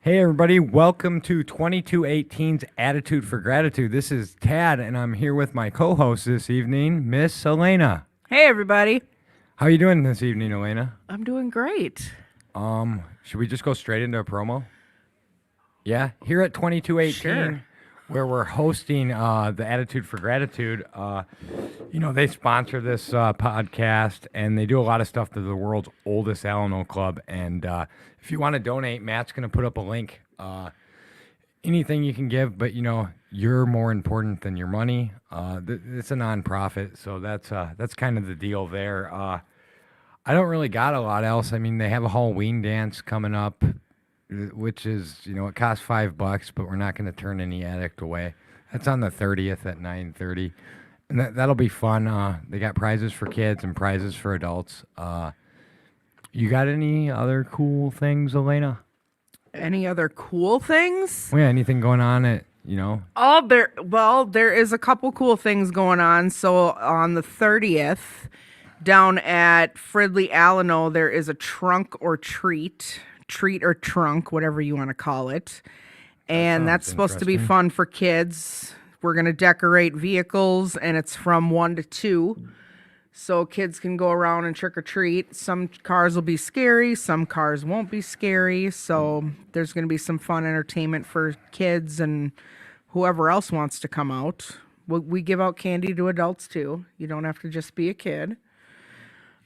Hey everybody, welcome to 2218's Attitude for Gratitude. This is Tad and I'm here with my co-host this evening, Miss Elena. Hey, everybody. How are you doing this evening, Elena? I'm doing great. Should we just go straight into a promo? Yeah, here at 2218 Sure. where we're hosting the Attitude for Gratitude, they sponsor this podcast and they do a lot of stuff to the world's oldest Alano Club. And if you want to donate, Matt's going to put up a link. Anything you can give, but you're more important than your money. It's a nonprofit, so that's kind of the deal there. I don't really got a lot else. I mean, they have a Halloween dance coming up, which is it costs $5, but we're not going to turn any addict away. That's on the 30th at 9:30, and that'll be fun. They got prizes for kids and prizes for adults. You got any other cool things, Elena? Any other cool things? Well, yeah, anything going on at There is a couple cool things going on. So on the 30th, down at Fridley Alano, there is a trunk or treat or trunk, whatever you want to call it. And that's sounds supposed to be interesting. fun for kids. We're going to decorate vehicles, and it's from 1 to 2. So kids can go around and trick or treat. Some cars will be scary, some cars won't be scary. So there's going to be some fun entertainment for kids and whoever else wants to come out. We give out candy to adults too. You don't have to just be a kid.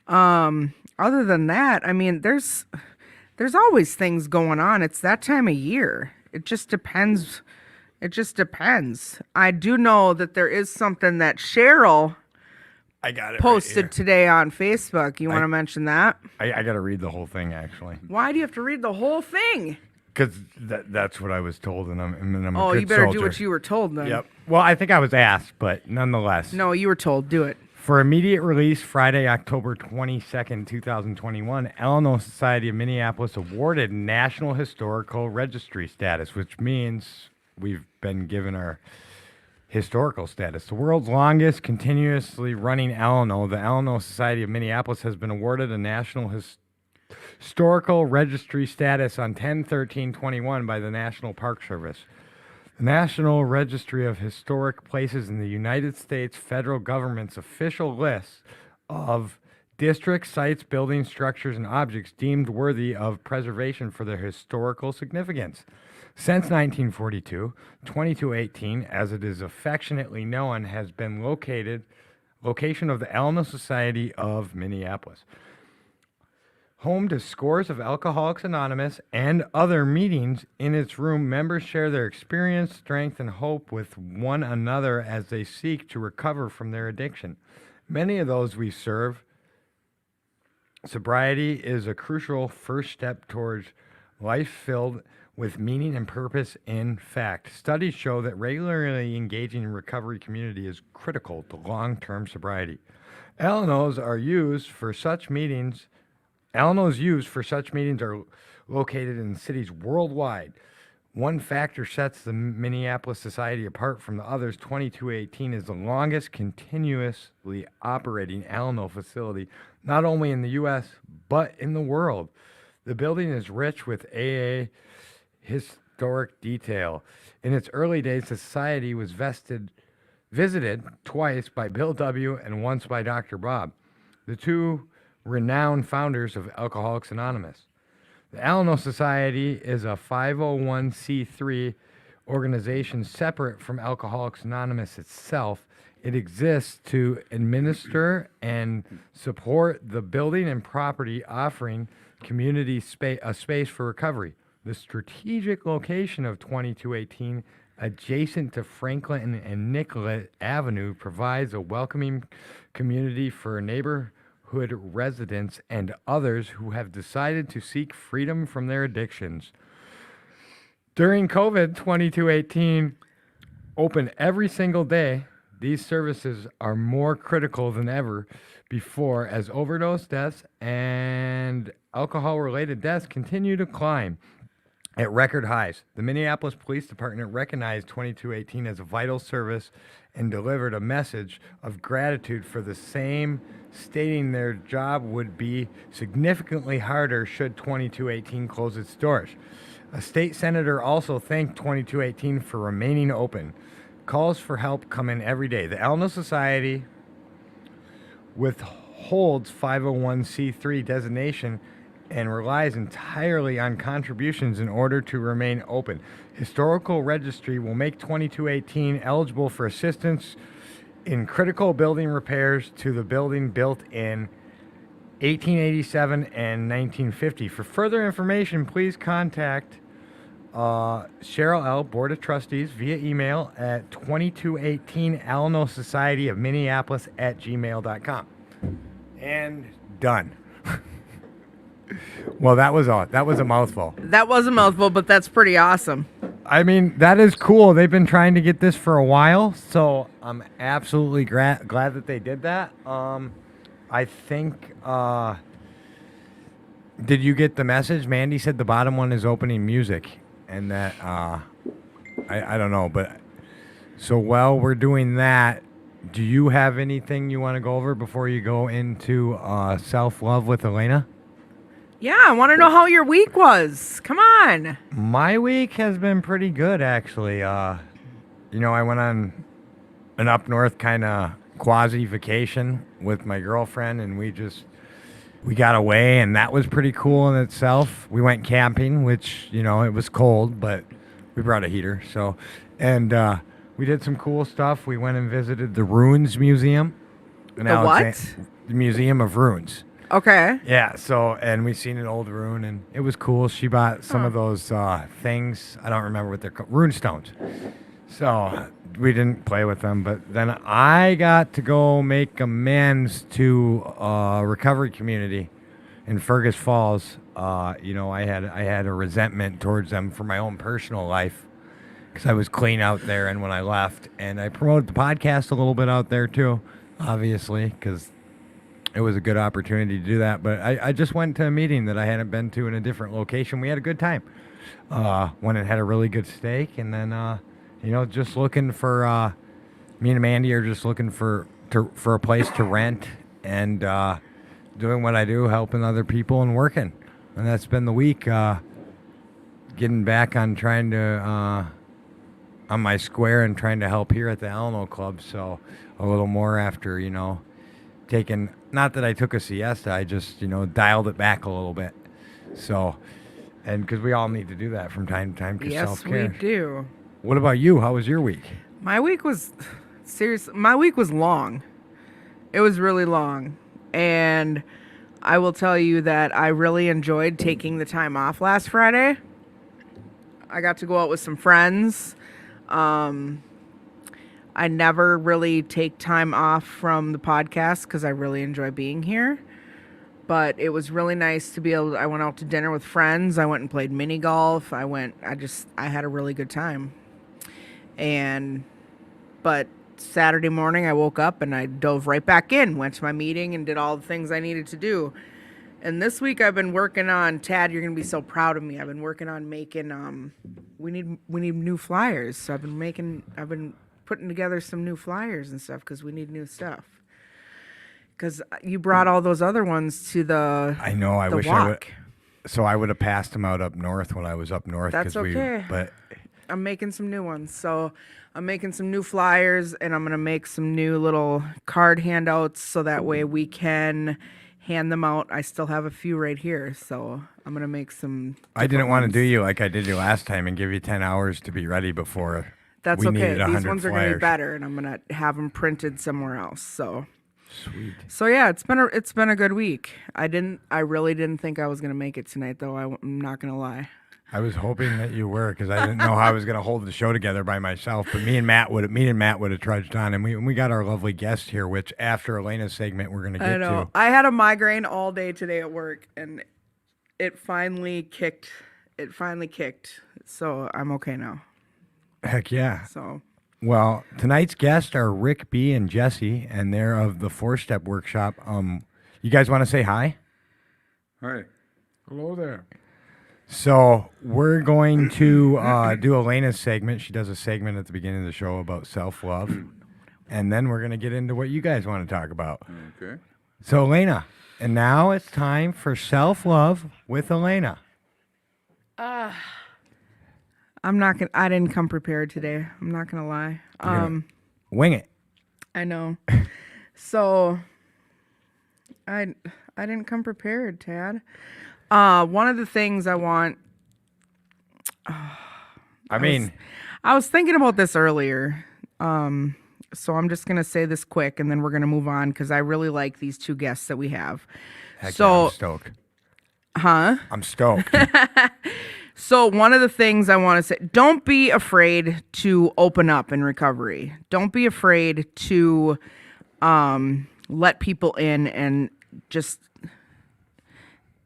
Other than that, I mean, there's always things going on. It's that time of year. It just depends. It just depends. I do know that there is something that Cheryl I got it posted today on Facebook. You want to mention that? I got to read the whole thing actually, Why do you have to read the whole thing? because that's what I was told, and I'm a Oh, good you better soldier. do what you were told then. Yep. Well, I think I was asked, but nonetheless. No, you were told. Do it. For immediate release, Friday, October 22nd, 2021, Alano Society of Minneapolis awarded National Historical Registry status, which means we've been given our historical status. The world's longest continuously running Alano, the Alano Society of Minneapolis, has been awarded a National Historical Registry status on 10/13/21 by the National Park Service. The National Registry of Historic Places in the United States federal government's official list of district sites, buildings, structures, and objects deemed worthy of preservation for their historical significance. Since 1942, 2218, as it is affectionately known, has been location of the Alano Society of Minneapolis. Home to scores of Alcoholics Anonymous and other meetings. In its room, members share their experience, strength, and hope with one another as they seek to recover from their addiction. Many of those we serve, sobriety is a crucial first step towards life filled with meaning and purpose. In fact, studies show that regularly engaging in recovery community is critical to long-term sobriety. Alanos are used for such meetings Alanos used for such meetings are located in cities worldwide. One factor sets the Minneapolis Society apart from the others. 2218 is the longest continuously operating Alano facility, not only in the U.S., but in the world. The building is rich with AA historic detail. In its early days, the society was visited twice by Bill W. and once by Dr. Bob, the two renowned founders of Alcoholics Anonymous. The Alano Society is a 501c3 organization separate from Alcoholics Anonymous itself. It exists to administer and support the building and property, offering community a space for recovery. The strategic location of 2218, adjacent to Franklin and Nicollet Avenue, provides a welcoming community for neighborhood residents and others who have decided to seek freedom from their addictions. During COVID, 2218 open every single day. These services are more critical than ever before as overdose deaths and alcohol-related deaths continue to climb. at record highs. The Minneapolis Police Department recognized 2218 as a vital service and delivered a message of gratitude for the same, stating their job would be significantly harder should 2218 close its doors. A state senator also thanked 2218 for remaining open. Calls for help come in every day. The Elno Society withholds 501c3 designation and relies entirely on contributions in order to remain open. Historical Registry will make 2218 eligible for assistance in critical building repairs to the building built in 1887 and 1950. For further information, please contact Cheryl L., Board of Trustees, via email at 2218 Alno Society of Minneapolis at gmail.com. And done. Well, that was a mouthful. That was a mouthful, but that's pretty awesome. I mean, that is cool. They've been trying to get this for a while, so I'm absolutely glad that they did that. I think, did you get the message? Mandy said the bottom one is opening music, and that, I don't know, but so while we're doing that, do you have anything you want to go over before you go into self-love with Elena? Yeah, I want to know how your week was. Come on. My week has been pretty good, actually. I went on an up north kind of quasi vacation with my girlfriend, and we got away, and that was pretty cool in itself. We went camping, which, it was cold, but we brought a heater. So, and we did some cool stuff. We went and visited the Ruins Museum. The what? The Museum of Ruins. Okay. Yeah, so, and we seen an old rune, and it was cool. She bought some of those things. I don't remember what they're called. Rune stones. So we didn't play with them, but then I got to go make amends to a recovery community in Fergus Falls. I had a resentment towards them for my own personal life because I was clean out there, and when I left, and I promoted the podcast a little bit out there too, obviously, because it was a good opportunity to do that. But I just went to a meeting that I hadn't been to in a different location. We had a good time. Went and had a really good steak, and then just looking for me and Mandy are just looking for a place to rent and doing what I do, helping other people and working. And that's been the week. Getting back on trying to on my square and trying to help here at the Alno Club. So a little more after taking, not that I took a siesta, I just dialed it back a little bit. So, and because we all need to do that from time to time. Yes, self-care. we do. What about you? How was your week? My week was long. It was really long. And I will tell you that I really enjoyed taking the time off last Friday. I got to go out with some friends. I never really take time off from the podcast because I really enjoy being here. But it was really nice to be I went out to dinner with friends. I went and played mini golf. I had a really good time. But Saturday morning I woke up and I dove right back in, went to my meeting and did all the things I needed to do. And this week I've been working on, Tad, you're going to be so proud of me. I've been working on making, we need new flyers. So I've been putting together some new flyers and stuff because we need new stuff. Because you brought all those other ones to the I know. I wish walk. I would. So I would have passed them out up north when I was up north. That's okay. But I'm making some new ones. So I'm making some new flyers, and I'm going to make some new little card handouts so that way we can hand them out. I still have a few right here, so I'm going to make some. I didn't want to do you like I did you last time and give you 10 hours to be ready before. That's we okay. needed 100 These ones are going to be flyers. better, and I'm going to have them printed somewhere else. So. Sweet. So yeah, it's been a good week. I really didn't think I was going to make it tonight, though. I'm not going to lie. I was hoping that you were because I didn't know how I was going to hold the show together by myself. But me and Matt would have trudged on, and we got our lovely guest here, which after Elena's segment we're going to get I know. to. I had a migraine all day today at work, and it finally kicked. So I'm okay now. Heck yeah. So. Well, tonight's guests are Rick B. and Jesse, and they're of the 4-Step Workshop. You guys want to say hi? Hi. Hello there. So we're going to do Elena's segment. She does a segment at the beginning of the show about self-love. And then we're going to get into what you guys want to talk about. Okay. So, Elena, and now it's time for self-love with Elena. I didn't come prepared today. I'm not gonna lie. Wing it. I know. So I didn't come prepared, Tad. One of the things I want, I mean, I was thinking about this earlier. So I'm just gonna say this quick and then we're gonna move on because I really like these two guests that we have. heck So yeah, I'm stoked. huh? I'm stoked. So one of the things I want to say, don't be afraid to open up in recovery. Don't be afraid to let people in and just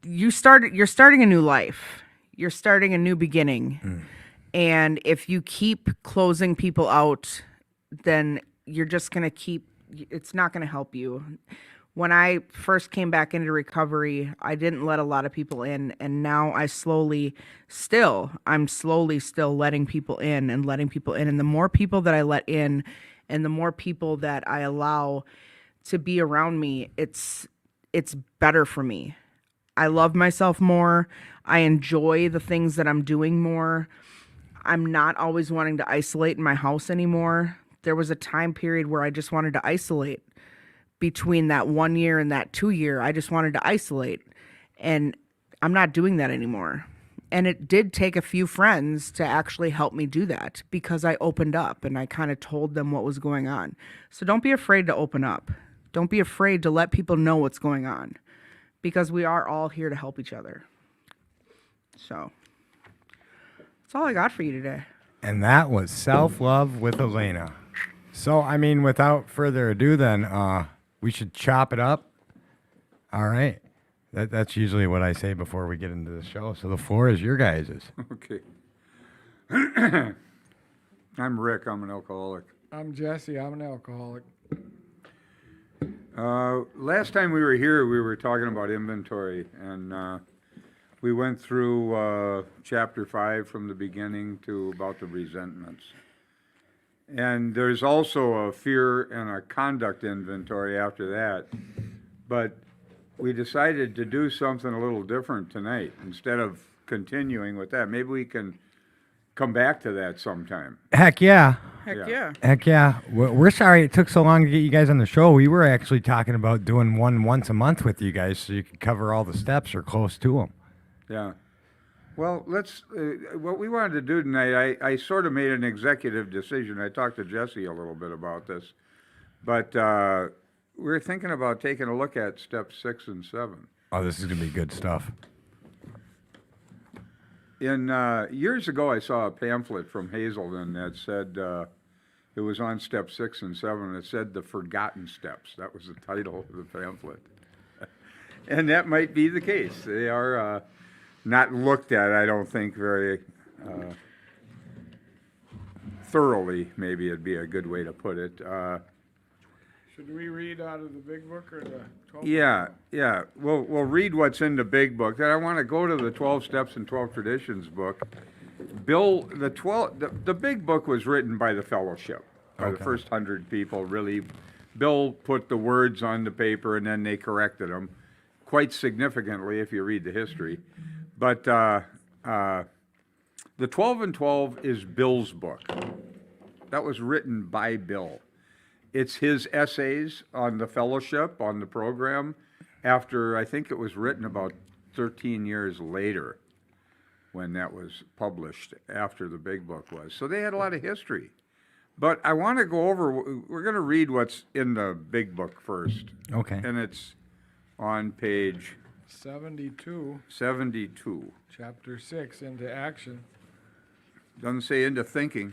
you're starting a new life. You're starting a new beginning. And if you keep closing people out, then you're just going to it's not going to help you. When I first came back into recovery, I didn't let a lot of people in, and now I'm slowly still letting people in and letting people in. And the more people that I let in and the more people that I allow to be around me, it's better for me. I love myself more. I enjoy the things that I'm doing more. I'm not always wanting to isolate in my house anymore. There was a time period where I just wanted to isolate. Between that 1 year and that 2 year, I just wanted to isolate. And I'm not doing that anymore. And it did take a few friends to actually help me do that because I opened up and I kind of told them what was going on. So don't be afraid to open up. Don't be afraid to let people know what's going on because we are all here to help each other. So that's all I got for you today. And that was self-love with Elena. So, I mean, without further ado, then we should chop it up. All right. That's usually what I say before we get into the show. So the floor is your guys's. Okay. I'm Rick. I'm an alcoholic. I'm Jesse. I'm an alcoholic. Last time we were here, we were talking about inventory, and we went through chapter 5 from the beginning to about the resentments. And there's also a fear and a conduct inventory after that. But we decided to do something a little different tonight instead of continuing with that. Maybe we can come back to that sometime. Heck yeah. Heck Yeah. yeah. Heck yeah. We're sorry it took so long to get you guys on the show. We were actually talking about doing one once a month with you guys so you could cover all the steps or close to them. Yeah. Well, let's, what we wanted to do tonight, I sort of made an executive decision. I talked to Jesse a little bit about this. But we're thinking about taking a look at steps 6 and 7. Oh, this is going to be good stuff. Years ago, I saw a pamphlet from Hazelden that said, it was on step 6 and 7, it said The Forgotten Steps. That was the title of the pamphlet. And that might be the case. They are not looked at, I don't think, very thoroughly, maybe it'd be a good way to put it. Should we read out of the big book or the 12? Yeah. We'll read what's in the big book. Then I want to go to the 12 Steps and 12 Traditions book. Bill, the big book was written by the fellowship, by the Okay. first 100 people, really. Bill put the words on the paper and then they corrected them quite significantly if you read the history. But the 12 and 12 is Bill's book. That was written by Bill. It's his essays on the fellowship, on the program, after I think it was written about 13 years later when that was published, after the big book was. So they had a lot of history. But I want to go over, we're going to read what's in the big book first. Okay. And it's on page 72, 72. chapter 6, into action. Doesn't say into thinking,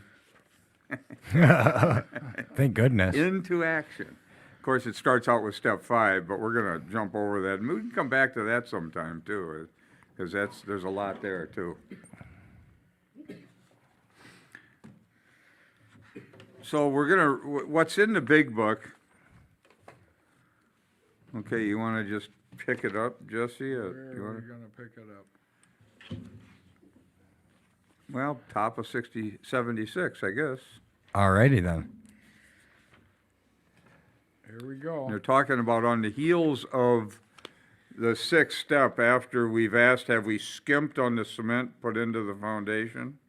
Thank goodness. into action. Of course, it starts out with step 5, but we're going to jump over that. And we can come back to that sometime, too, because there's a lot there, too. So we're going to, what's in the big book, okay, you want to just pick it up, Jesse? Where You are wanna- we going to pick it up? Well, top of 76, I guess. Alrighty then. Here we go. They're talking about on the heels of the sixth step after we've asked, have we skimped on the cement put into the foundation?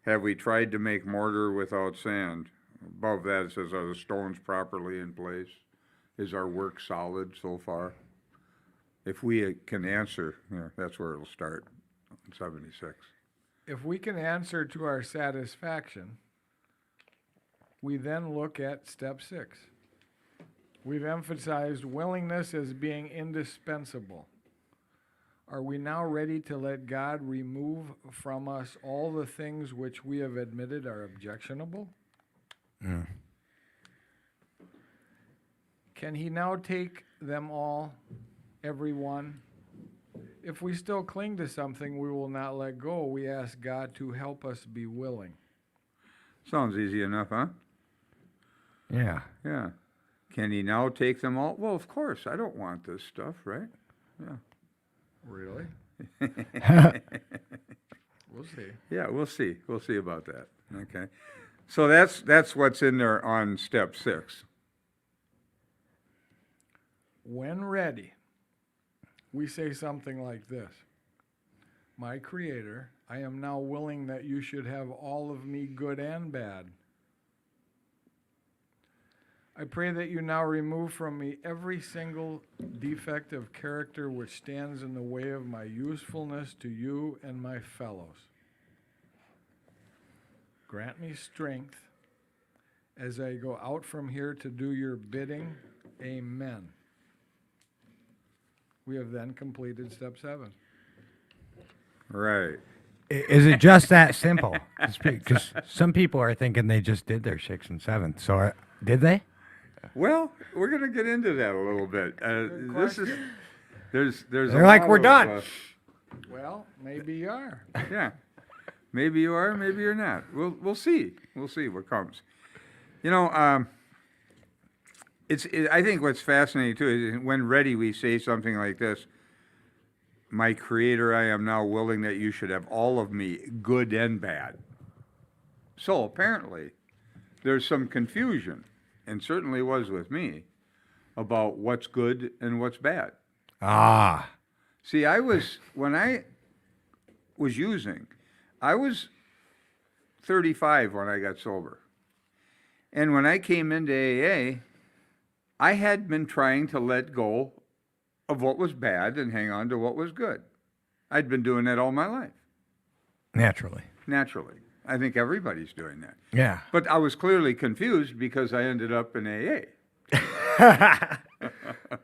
Have we tried to make mortar without sand? Above that, it says, are the stones properly in place? Is our work solid so far? If we can answer, that's where it'll start, 76. If we can answer to our satisfaction, we then look at step 6. We've emphasized willingness as being indispensable. Are we now ready to let God remove from us all the things which we have admitted are objectionable? Can he now take them all, every one? If we still cling to something we will not let go, we ask God to help us be willing. Sounds easy enough, huh? Yeah. Yeah. Can he now take them all? Well, of course, I don't want this stuff, right? Yeah. Really? We'll see. Yeah, we'll see. We'll see about that. Okay. So that's what's in there on step 6. When ready, we say something like this: My Creator, I am now willing that you should have all of me, good and bad. I pray that you now remove from me every single defect of character which stands in the way of my usefulness to you and my fellows. Grant me strength as I go out from here to do your bidding. Amen. We have then completed step 7. Right. Is it just that simple? Because some people are thinking they just did their 6th and 7th. So did they? Well, we're going to get into that a little bit. This is there's They're like, "We're done." Well, maybe you are. Yeah. Maybe you are, maybe you're not. We'll see. We'll see what comes. You know, I think what's fascinating too is when ready we say something like this: My Creator, I am now willing that you should have all of me, good and bad. So apparently, there's some confusion, and certainly was with me, about what's good and what's bad. Ah. See, when I was using, I was 35 when I got sober. And when I came into AA, I had been trying to let go of what was bad and hang on to what was good. I'd been doing that all my life, Naturally. naturally. I think everybody's doing that. Yeah. But I was clearly confused because I ended up in AA.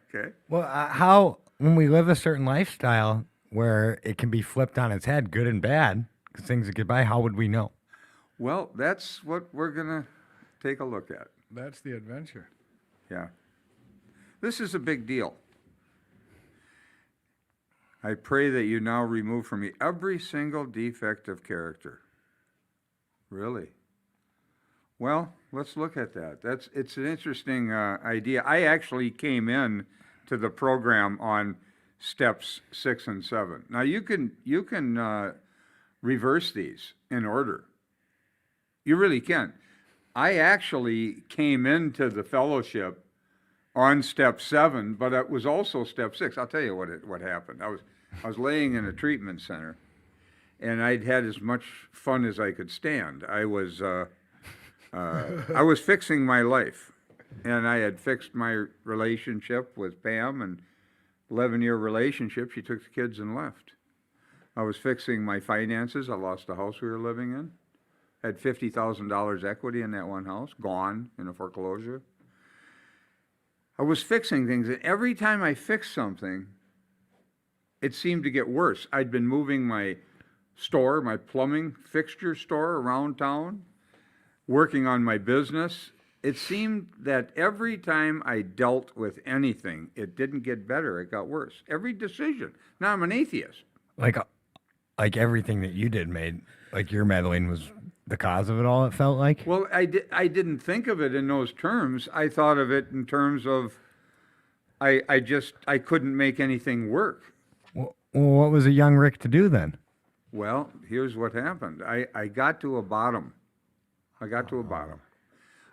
Okay. Well, how, when we live a certain lifestyle where it can be flipped on its head, good and bad, because things that get by, how would we know? Well, that's what we're going to take a look at. That's the adventure. Yeah. This is a big deal. I pray that you now remove from me every single defect of character. Really? Well, let's look at that. It's an interesting idea. I actually came in to the program on steps 6 and 7. Now you can reverse these in order. You really can. I actually came into the fellowship on step 7, but it was also step 6. I'll tell you what happened. I was laying in a treatment center, and I'd had as much fun as I could stand. I was fixing my life, and I had fixed my relationship with Pam, and 11-year relationship. She took the kids and left. I was fixing my finances. I lost the house we were living in. Had $50,000 equity in that one house, gone in a foreclosure. I was fixing things, and every time I fixed something, it seemed to get worse. I'd been moving my store, my plumbing fixture store around town, working on my business. It seemed that every time I dealt with anything, it didn't get better, it got worse. Every decision. Now I'm an atheist. Like everything that you did made, like your meddling was the cause of it all, it felt like? Well, I didn't think of it in those terms. I thought of it in terms of I couldn't make anything work. Well, what was a young Rick to do then? Well, here's what happened. I got to a bottom. I got to a bottom.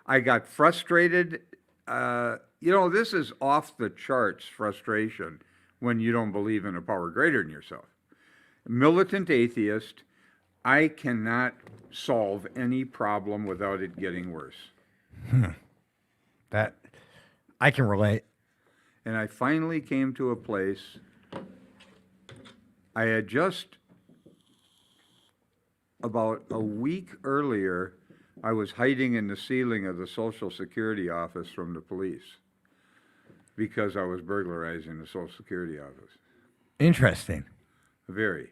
I got frustrated. This is off the charts frustration when you don't believe in a power greater than yourself. Militant atheist, I cannot solve any problem without it getting worse. That I can relate. And I finally came to a place. I had just about a week earlier, I was hiding in the ceiling of the Social Security office from the police because I was burglarizing the Social Security office. Interesting. Very.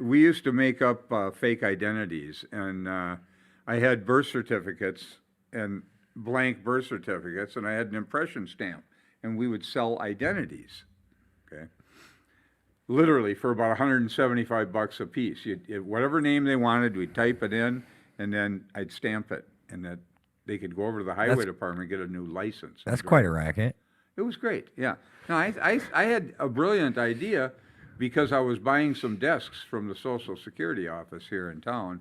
We used to make up fake identities, and I had birth certificates and blank birth certificates, and I had an impression stamp, and we would sell identities. Okay. Literally for about $175 a piece. Whatever name they wanted, we'd type it in, and then I'd stamp it, and that they could go over to the highway department and get a new license. That's quite a racket. It was great, yeah. No, I had a brilliant idea because I was buying some desks from the Social Security office here in town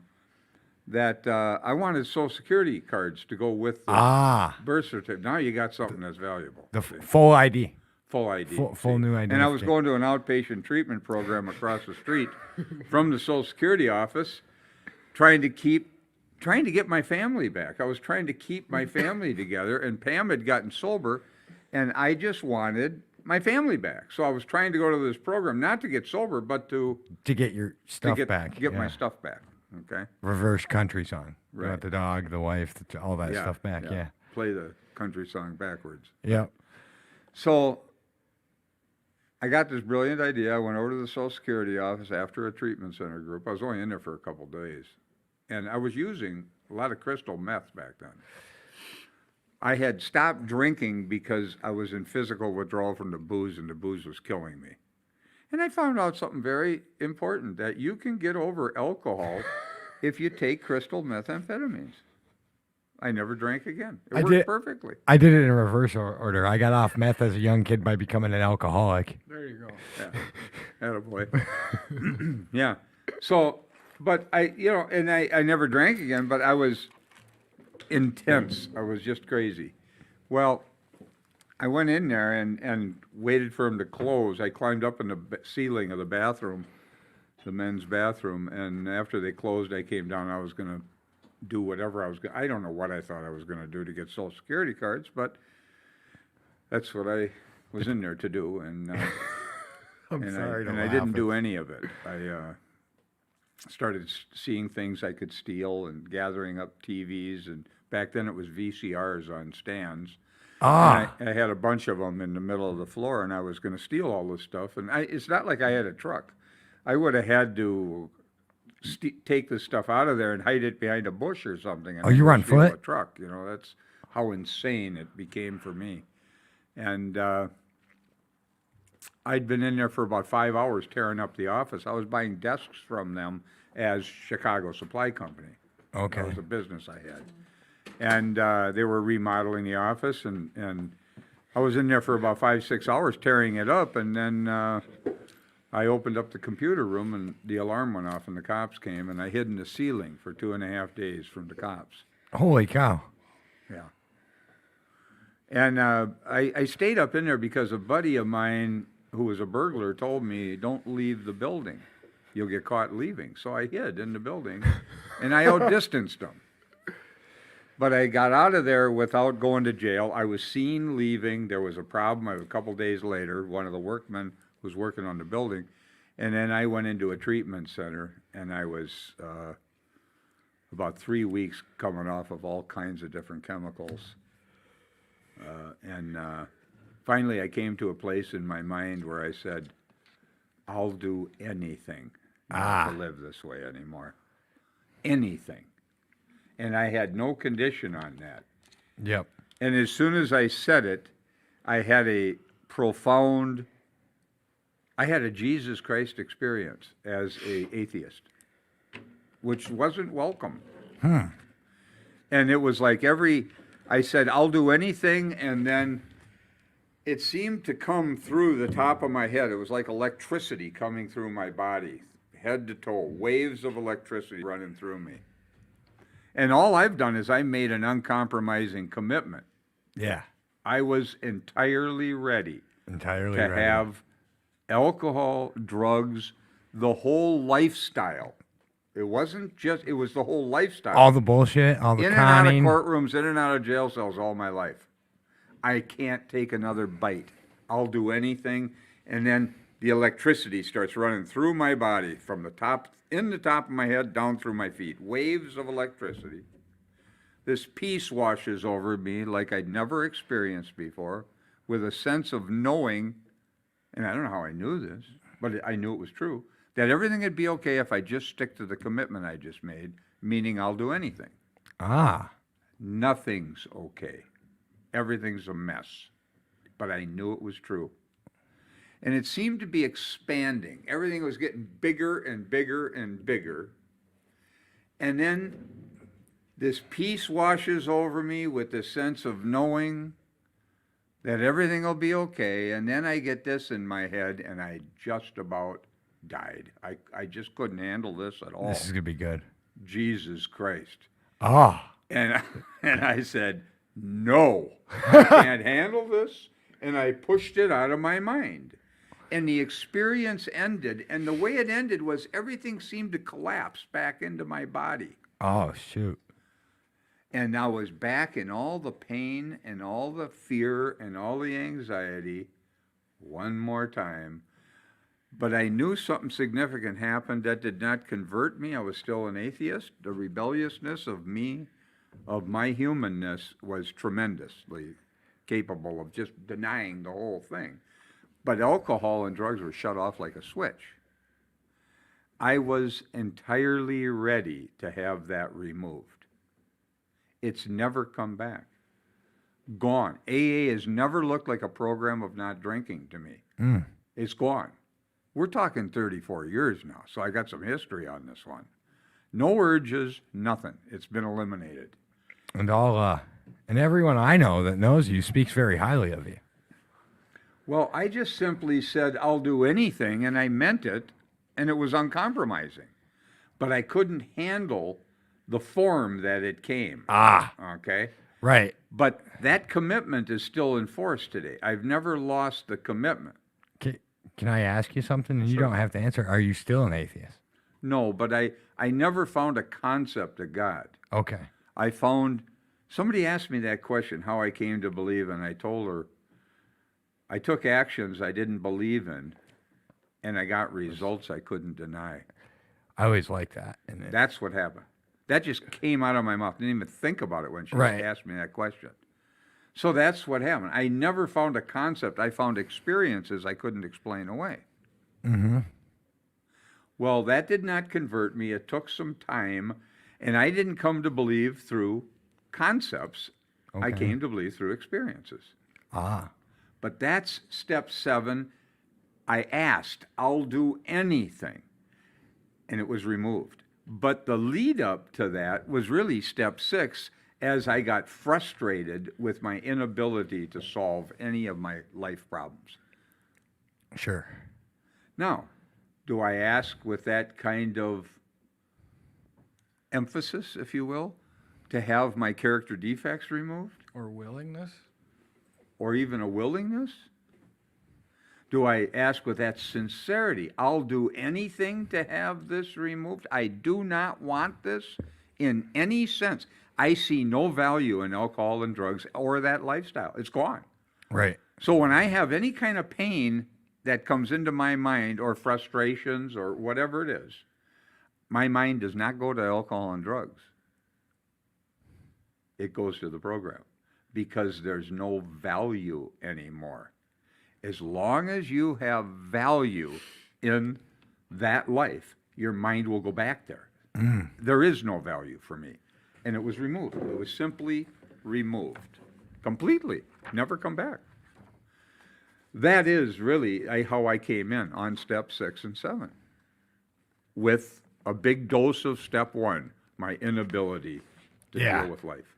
that I wanted Social Security cards to go with the birth certificate. Now you got something that's valuable. The full ID. Full ID. Full new ID. And I was going to an outpatient treatment program across the street from the Social Security office, trying to get my family back. I was trying to keep my family together, and Pam had gotten sober, and I just wanted my family back. So I was trying to go to this program, not to get sober, but to get your stuff get back. Get my stuff back. Okay. Reverse country song. Right. Got the dog, the wife, all that stuff back. Yeah. Play the country song backwards. Yep. So I got this brilliant idea. I went over to the Social Security office after a treatment center group. I was only in there for a couple days. And I was using a lot of crystal meth back then. I had stopped drinking because I was in physical withdrawal from the booze, and the booze was killing me. And I found out something very important, that you can get over alcohol if you take crystal methamphetamines. I never drank again. It worked perfectly. I did it in reverse order. I got off meth as a young kid by becoming an alcoholic. There you go. Yeah. Attaboy. Yeah. So, but I never drank again, but I was intense. I was just crazy. Well, I went in there and waited for him to close. I climbed up in the ceiling of the bathroom, the men's bathroom, and after they closed, I came down. I was going to do whatever I was going to. I don't know what I thought I was going to do to get Social Security cards, but that's what I was in there to do. And I didn't do any of it. I started seeing things I could steal and gathering up TVs, and back then it was VCRs on stands. I had a bunch of them in the middle of the floor, and I was going to steal all this stuff. And it's not like I had a truck. I would have had to take the stuff out of there and hide it behind a bush or something. And you were on foot? A truck, that's how insane it became for me. And I'd been in there for about 5 hours tearing up the office. I was buying desks from them as Chicago Supply Company. Okay. That was a business I had. And they were remodeling the office, and I was in there for about 5-6 hours tearing it up, and then I opened up the computer room, and the alarm went off, and the cops came, and I hid in the ceiling for 2.5 days from the cops. Holy cow. Yeah. And I stayed up in there because a buddy of mine who was a burglar told me, don't leave the building. You'll get caught leaving. So I hid in the building, and I outdistanced them. But I got out of there without going to jail. I was seen leaving. There was a problem. A couple days later, one of the workmen was working on the building, and then I went into a treatment center, and I was about 3 weeks coming off of all kinds of different chemicals. And finally, I came to a place in my mind where I said, I'll do anything not to live this way anymore. Anything. And I had no condition on that. Yep. And as soon as I said it, I had a Jesus Christ experience as an atheist, which wasn't welcome. And it was like I said, I'll do anything, and then it seemed to come through the top of my head. It was like electricity coming through my body, head to toe, waves of electricity running through me. And all I've done is I made an uncompromising commitment. Yeah. I was entirely ready Entirely to ready. have alcohol, drugs, the whole lifestyle. It wasn't just, it was the whole lifestyle. all the bullshit, all the In and out of conning. courtrooms, in and out of jail cells all my life. I can't take another bite. I'll do anything. And then the electricity starts running through my body from the top, in the top of my head, down through my feet. Waves of electricity. This peace washes over me like I'd never experienced before, with a sense of knowing, and I don't know how I knew this, but I knew it was true, that everything would be okay if I just stick to the commitment I just made, meaning I'll do anything. Ah. Nothing's okay. Everything's a mess. But I knew it was true. And it seemed to be expanding. Everything was getting bigger and bigger and bigger. And then this peace washes over me with the sense of knowing that everything will be okay. And then I get this in my head, and I just about died. I just couldn't handle this at all. This is going to be good. Jesus Christ. Ah. And I said, no, I can't handle this. And I pushed it out of my mind. And the experience ended. And the way it ended was everything seemed to collapse back into my body. Oh, shoot. And I was back in all the pain and all the fear and all the anxiety one more time. But I knew something significant happened that did not convert me. I was still an atheist. The rebelliousness of me, of my humanness, was tremendously capable of just denying the whole thing. But alcohol and drugs were shut off like a switch. I was entirely ready to have that removed. It's never come back. Gone. AA has never looked like a program of not drinking to me. Mm. It's gone. We're talking 34 years now, so I got some history on this one. No urges, nothing. It's been eliminated. And and everyone I know that knows you speaks very highly of you. Well, I just simply said, I'll do anything, and I meant it, and it was uncompromising. But I couldn't handle the form that it came. Ah. Okay? Right. But that commitment is still in force today. I've never lost the commitment. Can I ask you something? And you don't have to answer. Are you still an atheist? No, but I never found a concept of God. Okay. I found, somebody asked me that question, how I came to believe, and I told her, I took actions I didn't believe in, and I got results I couldn't deny. I always like that. That's what happened. That just came out of my mouth. Didn't even think about it when she Right. asked me that question. So that's what happened. I never found a concept. I found experiences I couldn't explain away. Mm-hmm. Well, that did not convert me. It took some time, and I didn't come to believe through concepts. I Okay. came to believe through experiences. Ah. But that's step 7. I asked, I'll do anything, and it was removed. But the lead up to that was really step 6, as I got frustrated with my inability to solve any of my life problems. Sure. Now, do I ask with that kind of emphasis, if you will, to have my character defects removed, Or willingness? or even a willingness? Do I ask with that sincerity, I'll do anything to have this removed? I do not want this in any sense. I see no value in alcohol and drugs or that lifestyle. It's gone. Right. So when I have any kind of pain that comes into my mind, or frustrations, or whatever it is, my mind does not go to alcohol and drugs. It goes to the program, because there's no value anymore. As long as you have value in that life, your mind will go back there. There is no value for me. And it was removed. It was simply removed. Completely. Never come back. That is really how I came in on step 6 and 7. With a big dose of step 1, my inability to Yeah. deal with life.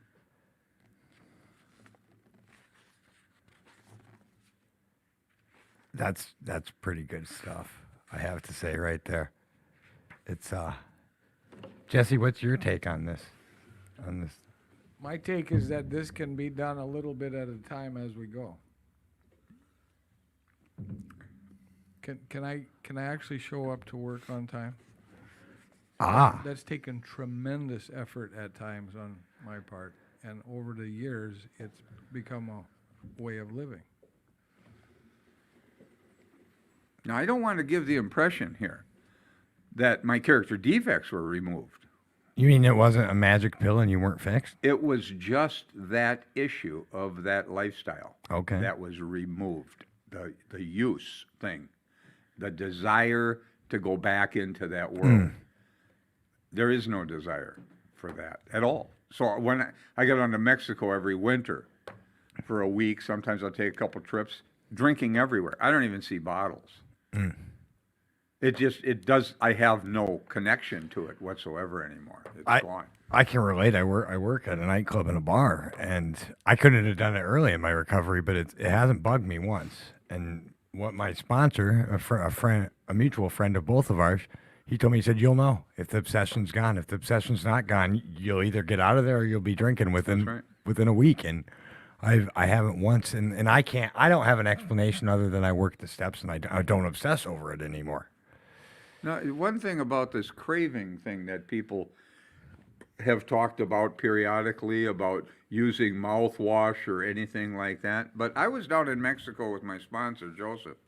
That's pretty good stuff, I have to say right there. It's Jesse, what's your take on this? On this? My take is that this can be done a little bit at a time as we go. Can I actually show up to work on time? Ah, That's taken tremendous effort at times on my part, and over the years, it's become a way of living. Now, I don't want to give the impression here that my character defects were removed. you mean it wasn't a magic pill and you weren't fixed? It was just that issue of that lifestyle Okay. that was removed. The use thing, the desire to go back into that world. There is no desire for that at all. So when I get on to Mexico every winter for a week, sometimes I'll take a couple trips, drinking everywhere. I don't even see bottles. I have no connection to it whatsoever anymore. It's gone. I can relate. I work at a nightclub and a bar, and I couldn't have done it early in my recovery, but it hasn't bugged me once. And what my sponsor, a mutual friend of both of ours, he told me, he said, "You'll know if the obsession's gone. If the obsession's not gone, you'll either get out of there or you'll be drinking within a week." And I haven't once, and I don't have an explanation other than I work the steps and I don't obsess over it anymore. Now, one thing about this craving thing that people have talked about periodically about using mouthwash or anything like that, but I was down in Mexico with my sponsor, Joseph.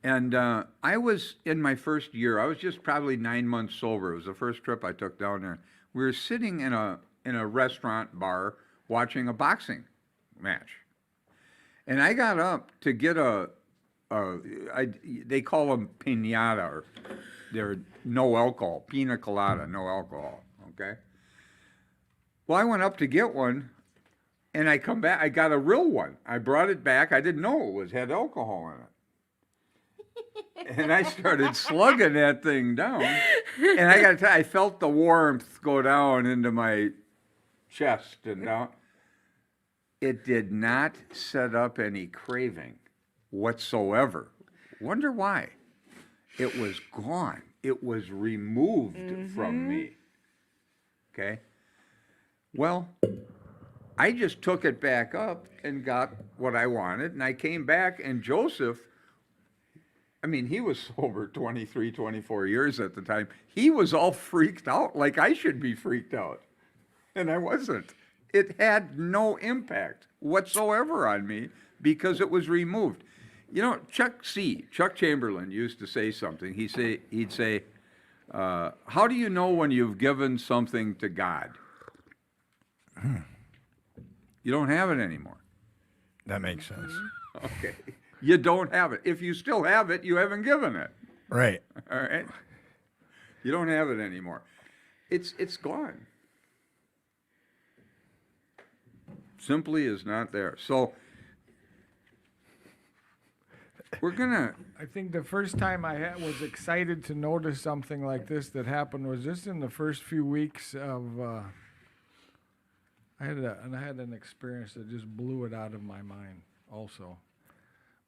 And I was in my first year. I was just probably 9 months sober. It was the first trip I took down there. We were sitting in a restaurant bar watching a boxing match, and I got up to get they call them piñata, or they're no alcohol, pina colada, no alcohol. Okay. Well, I went up to get one, and I come back. I got a real one. I brought it back. I didn't know had alcohol in it. And I started slugging that thing down. And I got to tell you, I felt the warmth go down into my chest and down. It did not set up any craving whatsoever. Wonder why? It was gone. It was removed from me. Okay? Well, I just took it back up and got what I wanted. And I came back, and Joseph, I mean, he was sober 23, 24 years at the time. He was all freaked out, like I should be freaked out. And I wasn't. It had no impact whatsoever on me because it was removed. You know, Chuck Chamberlain used to say something. He'd say, how do you know when you've given something to God? You don't have it anymore. That makes sense. Okay. You don't have it. If you still have it, you haven't given it. Right. All right? You don't have it anymore. It's gone. Simply is not there. So we're gonna. I think the first time was excited to notice something like this that happened was just in the first few weeks of. I had an experience that just blew it out of my mind. Also,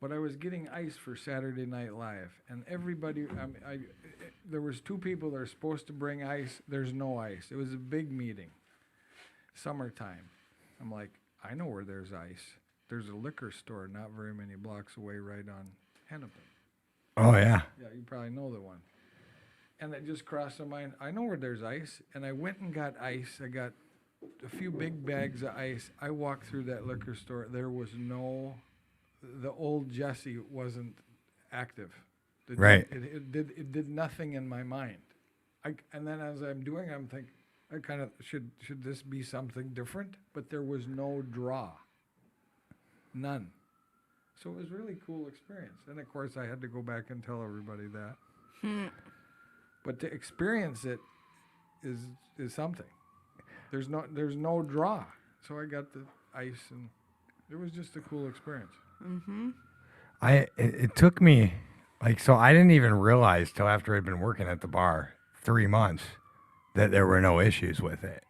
but I was getting ice for Saturday Night Live, and everybody. There was 2 people that are supposed to bring ice. There's no ice. It was a big meeting. Summertime. I'm like, I know where there's ice. There's a liquor store not very many blocks away, right on Hennepin. Oh yeah. Yeah, you probably know the one. And it just crossed my mind. I know where there's ice, and I went and got ice. I got a few big bags of ice. I walked through that liquor store. There was the old Jesse wasn't active. Right. It did nothing in my mind. And then as I'm doing, I'm thinking, I kind of should this be something different? But there was no draw. None. So it was a really cool experience. And of course I had to go back and tell everybody that. But to experience it is something. There's no draw. So I got the ice, and it was just a cool experience. It took me so I didn't even realize till after I'd been working at the bar 3 months that there were no issues with it.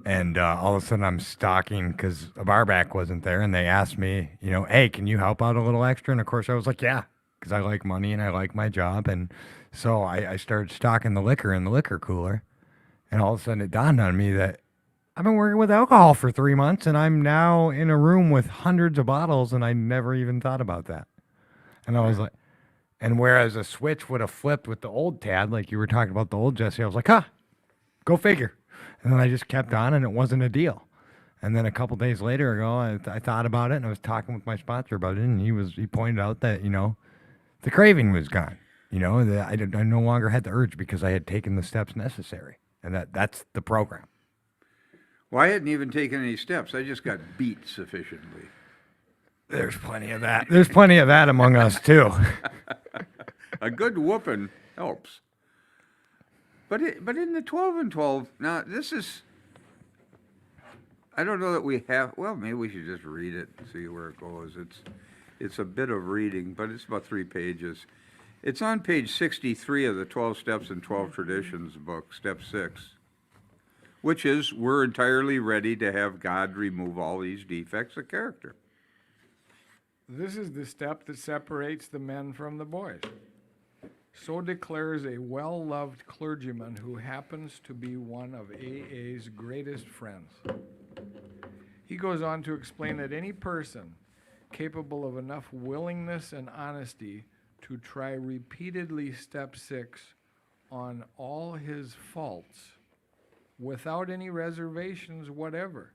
And all of a sudden I'm stalking because a bar back wasn't there, and they asked me, hey, can you help out a little extra? And of course I was like, yeah, because I like money and I like my job. And so I started stocking the liquor in the liquor cooler. And all of a sudden it dawned on me that I've been working with alcohol for 3 months and I'm now in a room with hundreds of bottles and I never even thought about that. And I was like, and whereas a switch would have flipped with the old Tad, like you were talking about the old Jesse, I was like, go figure. And then I just kept on and it wasn't a deal. And then a couple days later ago, I thought about it and I was talking with my sponsor about it. And he pointed out that, the craving was gone, that I no longer had the urge because I had taken the steps necessary. And that's the program. Well, I hadn't even taken any steps. I just got beat sufficiently. There's plenty of that. There's plenty of that among us too. A good whooping helps. But in the 12 and 12, now this is, I don't know that we have, well, maybe we should just read it and see where it goes. It's a bit of reading, but it's about 3 pages. It's on page 63 of the 12 Steps and 12 Traditions book, step 6, which is we're entirely ready to have God remove all these defects of character. This is the step that separates the men from the boys. So declares a well-loved clergyman who happens to be one of AA's greatest friends. He goes on to explain that any person capable of enough willingness and honesty to try repeatedly step 6 on all his faults without any reservations whatever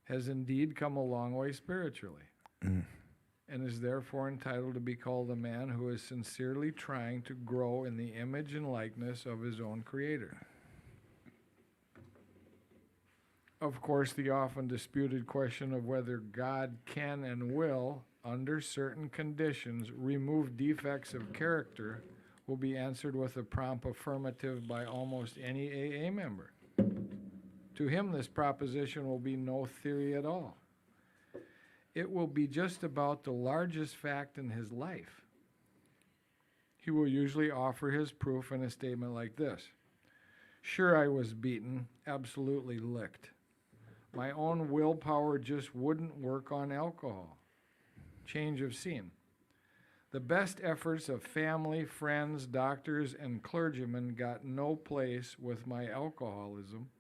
has indeed come a long way spiritually. And is therefore entitled to be called a man who is sincerely trying to grow in the image and likeness of his own Creator. Of course, the often disputed question of whether God can and will, under certain conditions, remove defects of character will be answered with a prompt affirmative by almost any AA member. To him, this proposition will be no theory at all. It will be just about the largest fact in his life. He will usually offer his proof in a statement like this. Sure, I was beaten, absolutely licked. My own willpower just wouldn't work on alcohol. Change of scene. The best efforts of family, friends, doctors, and clergymen got no place with my alcoholism.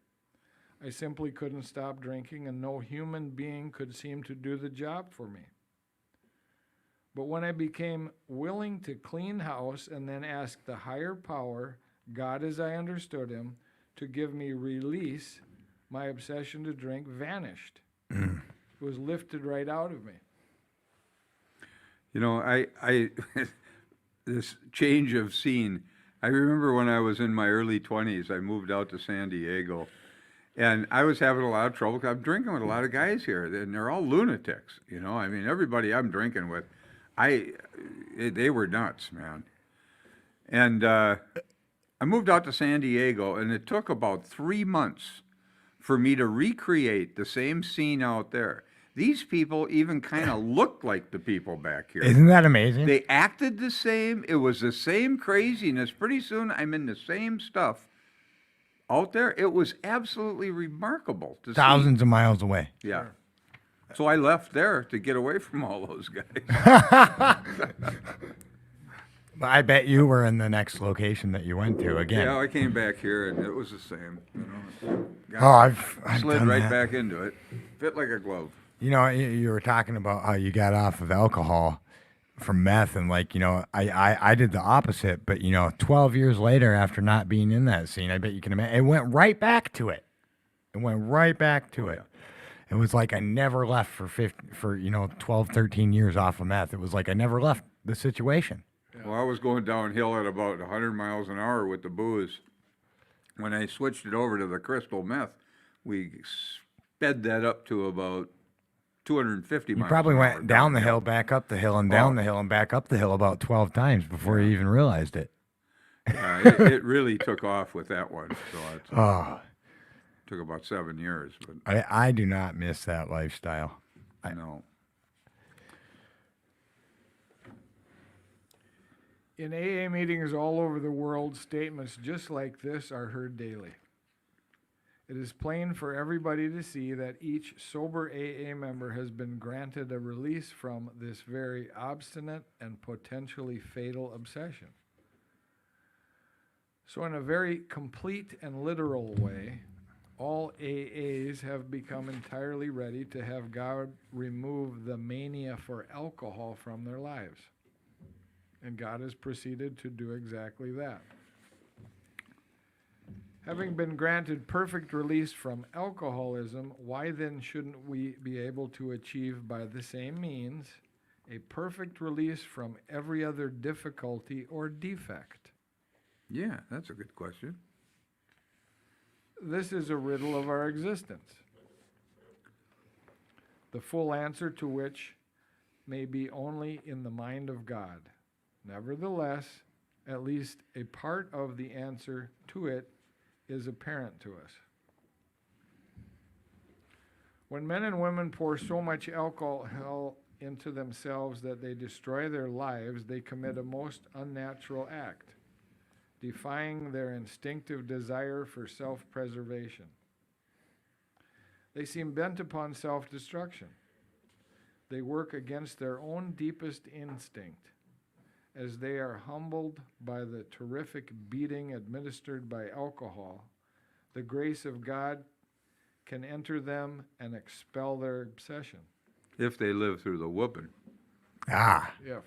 I simply couldn't stop drinking, and no human being could seem to do the job for me. But when I became willing to clean house and then ask the higher power, God as I understood him, to give me release, my obsession to drink vanished. It was lifted right out of me. I this change of scene, I remember when I was in my early 20s, I moved out to San Diego. And I was having a lot of trouble because I'm drinking with a lot of guys here, and they're all lunatics. I mean, everybody I'm drinking with, they were nuts, man. And I moved out to San Diego, and it took about 3 months for me to recreate the same scene out there. These people even kind of looked like the people back here. Isn't that amazing? They acted the same. It was the same craziness. Pretty soon, I'm in the same stuff. Out there, it was absolutely remarkable to see. Thousands of miles away. Yeah. So I left there to get away from all those guys. But I bet you were in the next location that you went to again. Yeah, I came back here and it was the same. I've slid done right that. back into it. Fit like a glove. You were talking about how you got off of alcohol from meth, and I did the opposite. But 12 years later, after not being in that scene, I bet you can imagine it went right back to it. It went right back to it. It was like I never left for 12, 13 years off of meth. It was like I never left the situation. Well, I was going downhill at about 100 miles an hour with the booze. When I switched it over to the crystal meth, we sped that up to about 250 You miles probably an hour went down the hill, back up the hill, and down the hill, and back up the hill about 12 times before you even realized it. It really took off with that one. So it took about 7 years. But I do not miss that lifestyle. I know. In AA meetings all over the world, statements just like this are heard daily. It is plain for everybody to see that each sober AA member has been granted a release from this very obstinate and potentially fatal obsession. So in a very complete and literal way, all AAs have become entirely ready to have God remove the mania for alcohol from their lives. And God has proceeded to do exactly that. Having been granted perfect release from alcoholism, why then shouldn't we be able to achieve by the same means a perfect release from every other difficulty or defect? Yeah, that's a good question. This is a riddle of our existence, the full answer to which may be only in the mind of God. Nevertheless, at least a part of the answer to it is apparent to us. When men and women pour so much alcohol into themselves that they destroy their lives, they commit a most unnatural act, defying their instinctive desire for self-preservation. They seem bent upon self-destruction. They work against their own deepest instinct, as they are humbled by the terrific beating administered by alcohol. The grace of God can enter them and expel their obsession. If they live through the whooping. Ah, If.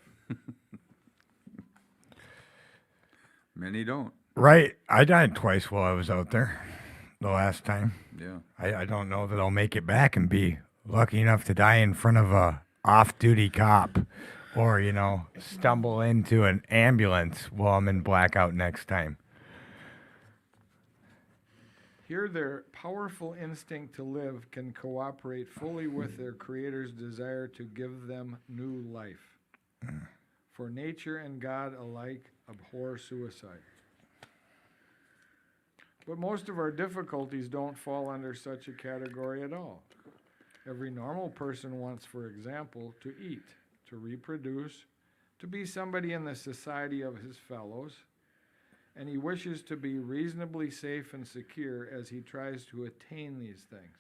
Many don't. right. I died twice while I was out there the last time. Yeah. I don't know that I'll make it back and be lucky enough to die in front of a off-duty cop or, stumble into an ambulance while I'm in blackout next time. Here, their powerful instinct to live can cooperate fully with their Creator's desire to give them new life. For nature and God alike abhor suicide. But most of our difficulties don't fall under such a category at all. Every normal person wants, for example, to eat, to reproduce, to be somebody in the society of his fellows, and he wishes to be reasonably safe and secure as he tries to attain these things.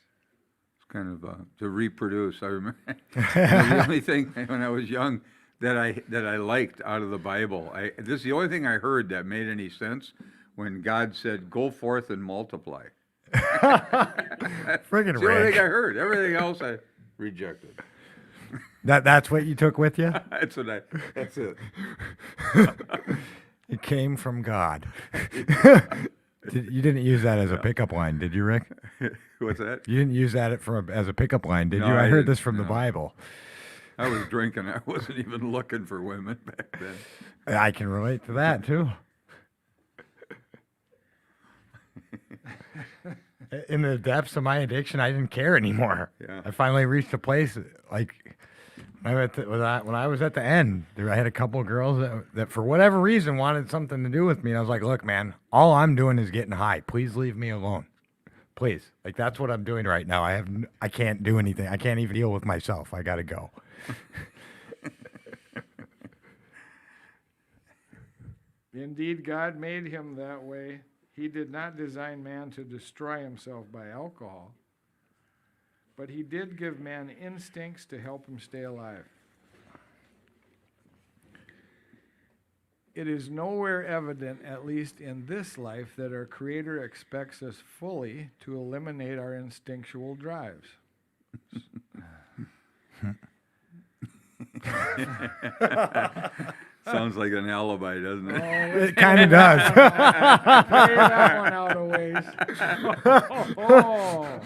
It's kind of to reproduce. I remember the only thing when I was young that I liked out of the Bible. This is the only thing I heard that made any sense when God said, "Go forth and multiply." Friggin' It's the only Rick. thing I heard. Everything else I rejected. That's what you took with you? That's it. It came from God. You didn't use that as a pickup line, did you, Rick? What's that? You didn't use that as a pickup line, did No, you? I I heard didn't, this from the no. Bible. I was drinking. I wasn't even looking for women back then. I can relate to that too. In the depths of my addiction, I didn't care anymore. Yeah. I finally reached a place like when I was at the end. I had a couple of girls that for whatever reason wanted something to do with me, and I was like, "Look, man, all I'm doing is getting high. Please leave me alone, please." Like that's what I'm doing right now. I can't do anything. I can't even deal with myself. I gotta go. Indeed, God made him that way. He did not design man to destroy himself by alcohol, but he did give man instincts to help him stay alive. It is nowhere evident, at least in this life, that our Creator expects us fully to eliminate our instinctual drives. Sounds like an alibi, doesn't it? It kind of does. Carry that one out a ways. Oh.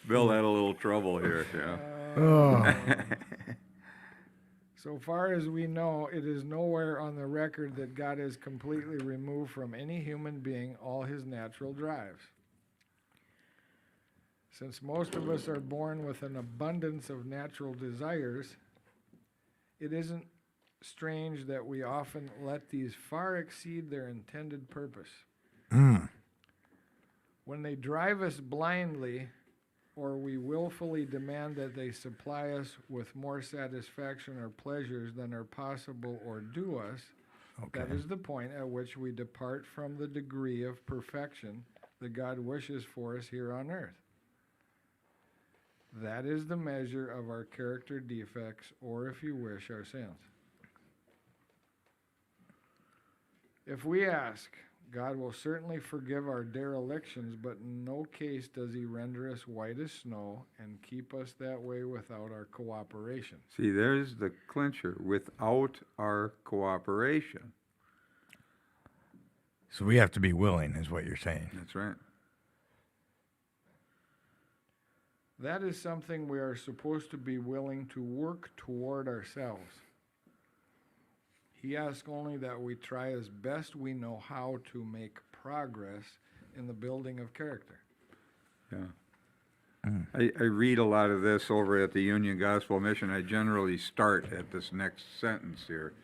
Bill had a little trouble here. Yeah. Oh. So far as we know, it is nowhere on the record that God has completely removed from any human being all his natural drives. Since most of us are born with an abundance of natural desires, it isn't strange that we often let these far exceed their intended purpose. When they drive us blindly, or we willfully demand that they supply us with more satisfaction or pleasures than are possible or due us, that is the point at which we depart from the degree of perfection that God wishes for us here on earth. That is the measure of our character defects, or if you wish, our sins. If we ask, God will certainly forgive our derelictions, but in no case does he render us white as snow and keep us that way without our cooperation. See, there's the clincher, without our cooperation. So we have to be willing, is what you're saying. That's right. That is something we are supposed to be willing to work toward ourselves. He asks only that we try as best we know how to make progress in the building of character. Yeah. I read a lot of this over at the Union Gospel Mission. I generally start at this next sentence here,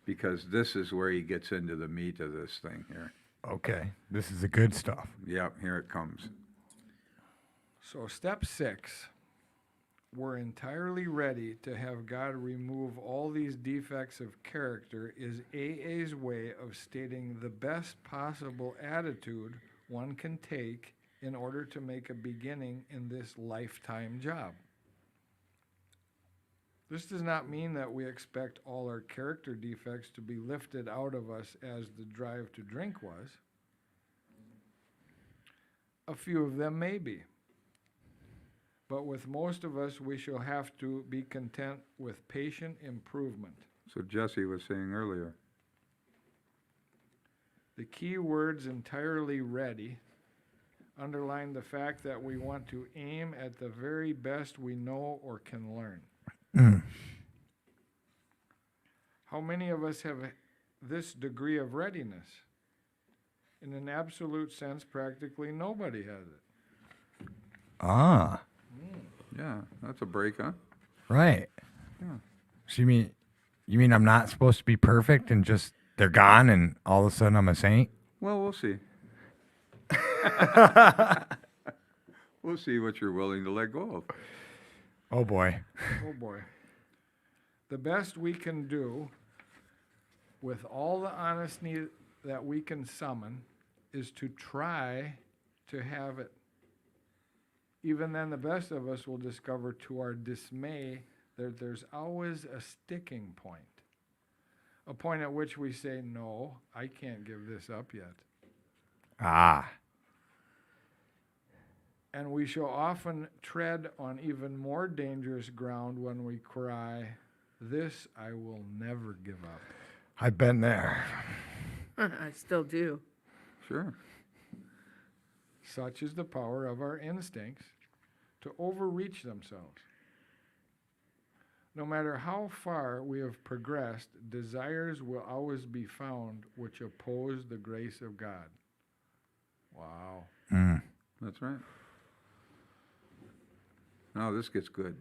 because this is where he gets into the meat of this thing here. Okay, this is the good stuff. Yep, here it comes. So step 6, we're entirely ready to have God remove all these defects of character, is AA's way of stating the best possible attitude one can take in order to make a beginning in this lifetime job. This does not mean that we expect all our character defects to be lifted out of us as the drive to drink was. A few of them may be. But with most of us, we shall have to be content with patient improvement. So Jesse was saying earlier. The key words entirely ready underline the fact that we want to aim at the very best we know or can learn. How many of us have this degree of readiness? In an absolute sense, practically nobody has it. Ah, Yeah, that's a break, huh? right. Yeah. So you mean I'm not supposed to be perfect and just they're gone and all of a sudden I'm a saint? Well, we'll see. We'll see what you're willing to let go of. Oh boy. Oh boy. The best we can do with all the honesty that we can summon is to try to have it. Even then, the best of us will discover to our dismay that there's always a sticking point. A point at which we say, no, I can't give this up yet. Ah. And we shall often tread on even more dangerous ground when we cry, this I will never give up. I've been there. I still do. Sure. Such is the power of our instincts to overreach themselves. No matter how far we have progressed, desires will always be found which oppose the grace of God. Wow. Mm. That's right. Now this gets good.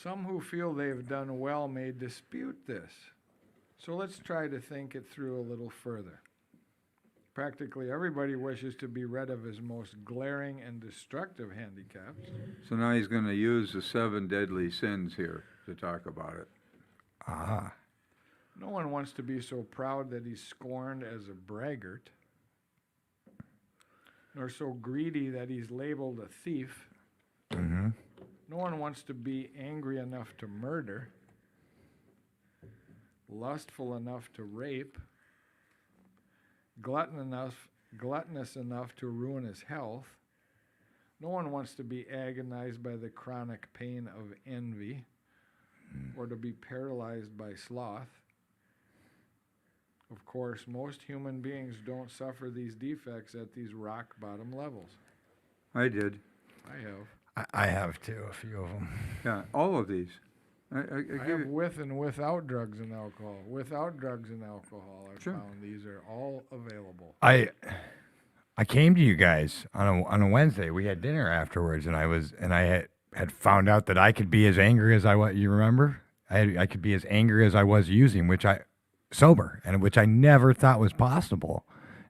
Some who feel they've done well may dispute this. So let's try to think it through a little further. Practically everybody wishes to be rid of his most glaring and destructive handicaps. So now he's going to use the 7 deadly sins here to talk about it. Ah. No one wants to be so proud that he's scorned as a braggart, nor so greedy that he's labeled a thief. Mm-hmm. No one wants to be angry enough to murder, lustful enough to rape, gluttonous enough to ruin his health. No one wants to be agonized by the chronic pain of envy or to be paralyzed by sloth. Of course, most human beings don't suffer these defects at these rock bottom levels. I did. I have. I have too, a few of them. Yeah, all of these. I I give have it, with and without drugs and alcohol. Without drugs and alcohol, I've Sure. found these are all available. I came to you guys on a Wednesday. We had dinner afterwards, and I had found out that I could be as angry as I was. You remember? I could be as angry as I was using, sober, and which I never thought was possible.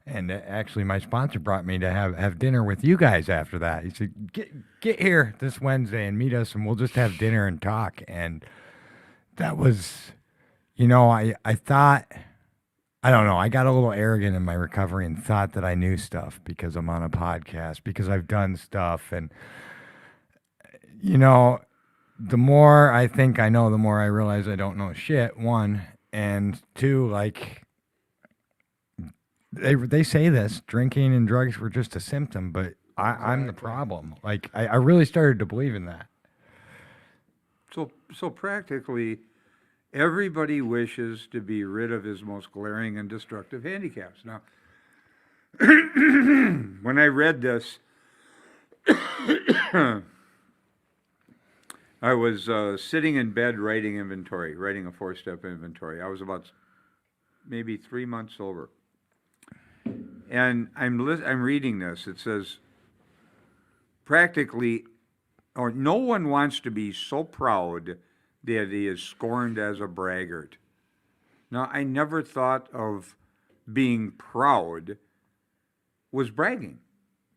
And actually, my sponsor brought me to have dinner with you guys after that. He said, "Get here this Wednesday and meet us, and we'll just have dinner and talk." And that was, I thought I don't know. I got a little arrogant in my recovery and thought that I knew stuff because I'm on a podcast, because I've done stuff. And, you know, the more I think I know, the more I realize I don't know shit, one. And two, like, they say this drinking and drugs were just a symptom, but I'm the problem. Like, I really started to believe in that. So practically, everybody wishes to be rid of his most glaring and destructive handicaps. Now, when I read this, I was sitting in bed writing a 4-step inventory. I was about maybe 3 months sober. And I'm reading this. It says, practically, or no one wants to be so proud that he is scorned as a braggart. Now, I never thought of being proud was bragging.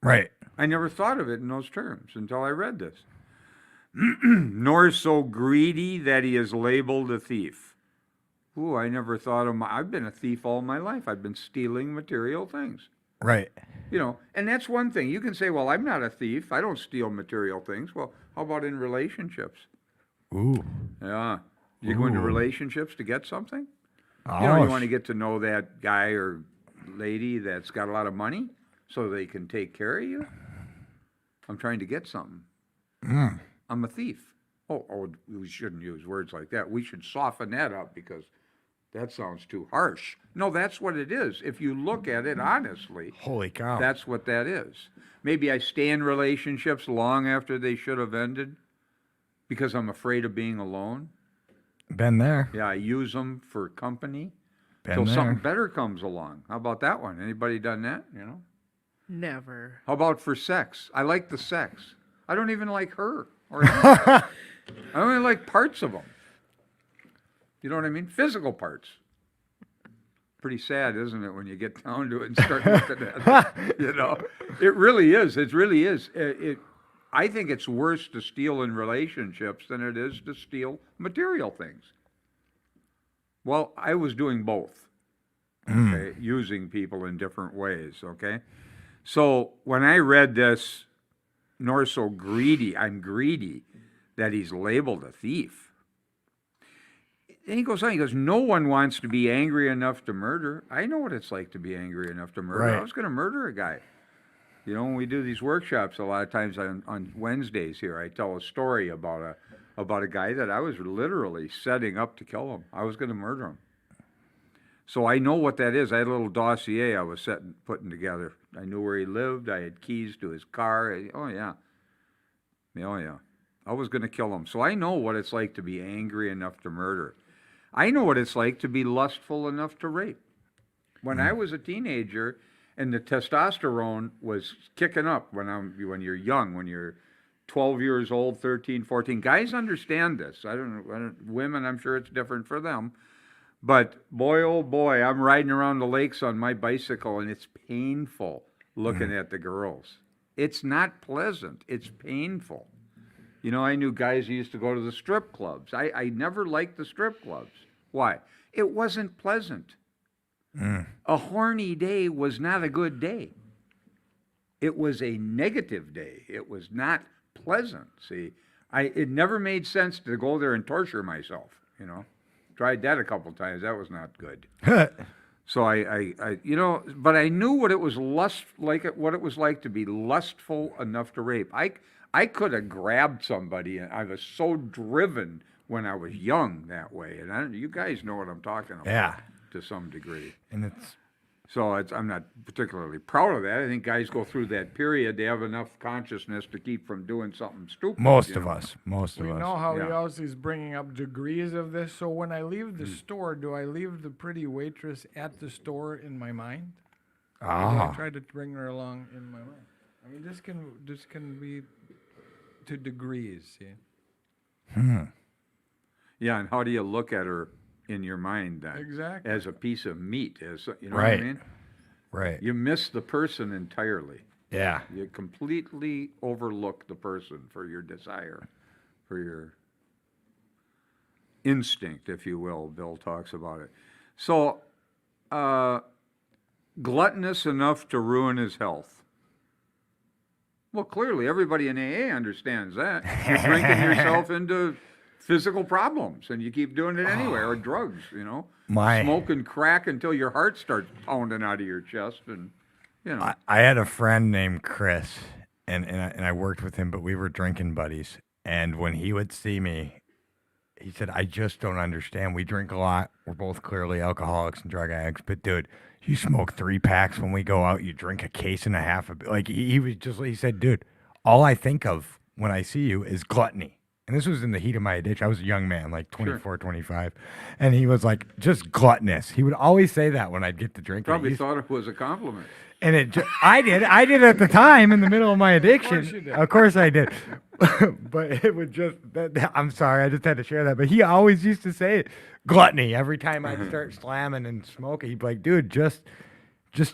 Right. I never thought of it in those terms until I read this. Nor so greedy that he is labeled a thief. Ooh, I never thought of I've been a thief all my life. I've been stealing material things. Right. You know, and that's one thing. You can say, well, I'm not a thief. I don't steal material things. Well, how about in relationships? Ooh. Yeah. You go into Ooh. relationships to get something? Oh, You know, you want to get to know that guy or lady that's got a lot of money so they can take care of you? I'm trying to get something. I'm a thief. Oh, we shouldn't use words like that. We should soften that up because that sounds too harsh. No, that's what it is. If you look at it honestly, holy cow. that's what that is. Maybe I stay in relationships long after they should have ended because I'm afraid of being alone. Been there. Yeah, I use them for company Been till there. something better comes along. How about that one? Anybody done that? You know? Never. How about for sex? I like the sex. I don't even like her or him. I only like parts of them. You know what I mean? Physical parts. Pretty sad, isn't it, when you get down to it and start looking at it? You know, it really is. It really is. I think it's worse to steal in relationships than it is to steal material things. Well, I was doing both. Okay, using people in different ways. Okay, so when I read this, nor so greedy, I'm greedy that he's labeled a thief. Then he goes on, he goes, no one wants to be angry enough to murder. I know what it's like to be angry enough to murder. Right. I was going to murder a guy. You know, when we do these workshops, a lot of times on Wednesdays here, I tell a story about a guy that I was literally setting up to kill him. I was going to murder him. So I know what that is. I had a little dossier I was putting together. I knew where he lived. I had keys to his car. Oh, yeah. I was going to kill him. So I know what it's like to be angry enough to murder. I know what it's like to be lustful enough to rape. When I was a teenager and the testosterone was kicking up when you're young, when you're 12 years old, 13, 14, guys understand this. Women, I'm sure it's different for them. But boy, oh boy, I'm riding around the lakes on my bicycle and it's painful looking at the girls. It's not pleasant. It's painful. You know, I knew guys who used to go to the strip clubs. I never liked the strip clubs. Why? It wasn't pleasant. A horny day was not a good day. It was a negative day. It was not pleasant. See, it never made sense to go there and torture myself, you know. Tried that a couple times. That was not good. So I you know, but I knew what it was what it was like to be lustful enough to rape. I could have grabbed somebody, and I was so driven when I was young that way. And you guys know what I'm talking about. Yeah. To some degree. And it's So I'm not particularly proud of that. I think guys go through that period. They have enough consciousness to keep from doing something stupid. most you of know. us. Most of We us. know how he Yeah. also is bringing up degrees of this. So when I leave the store, do I leave the pretty waitress at the store in my mind? Or do I Ah. try to bring her along in my mind? I mean, this can be to degrees. See? Yeah, and how do you look at her in your mind then? Exactly. As a piece of meat, you know Right. what I mean? Right. You miss the person entirely. Yeah. You completely overlook the person for your desire, for your instinct, if you will. Bill talks about it. So gluttonous enough to ruin his health. Well, clearly, everybody in AA understands that. You're drinking yourself into physical problems, and you keep doing it anyway, or drugs, you know. My- Smoking crack until your heart starts pounding out of your chest, and, you know. I had a friend named Chris, and I worked with him, but we were drinking buddies. And when he would see me, he said, I just don't understand. We drink a lot. We're both clearly alcoholics and drug addicts. But, dude, you smoke 3 packs when we go out. You drink a case and a half. Like, he said, dude, all I think of when I see you is gluttony. And this was in the heat of my addiction. I was a young man, like 24, 25. And he was like, just gluttonous. He would always say that when I'd get to drink. Probably thought it was a compliment. And I did at the time in the middle of my addiction. you did. Of course I did. But it would just, I'm sorry, I just had to share that. But he always used to say it, gluttony. Every time I'd start slamming and smoking, he'd be like, dude, just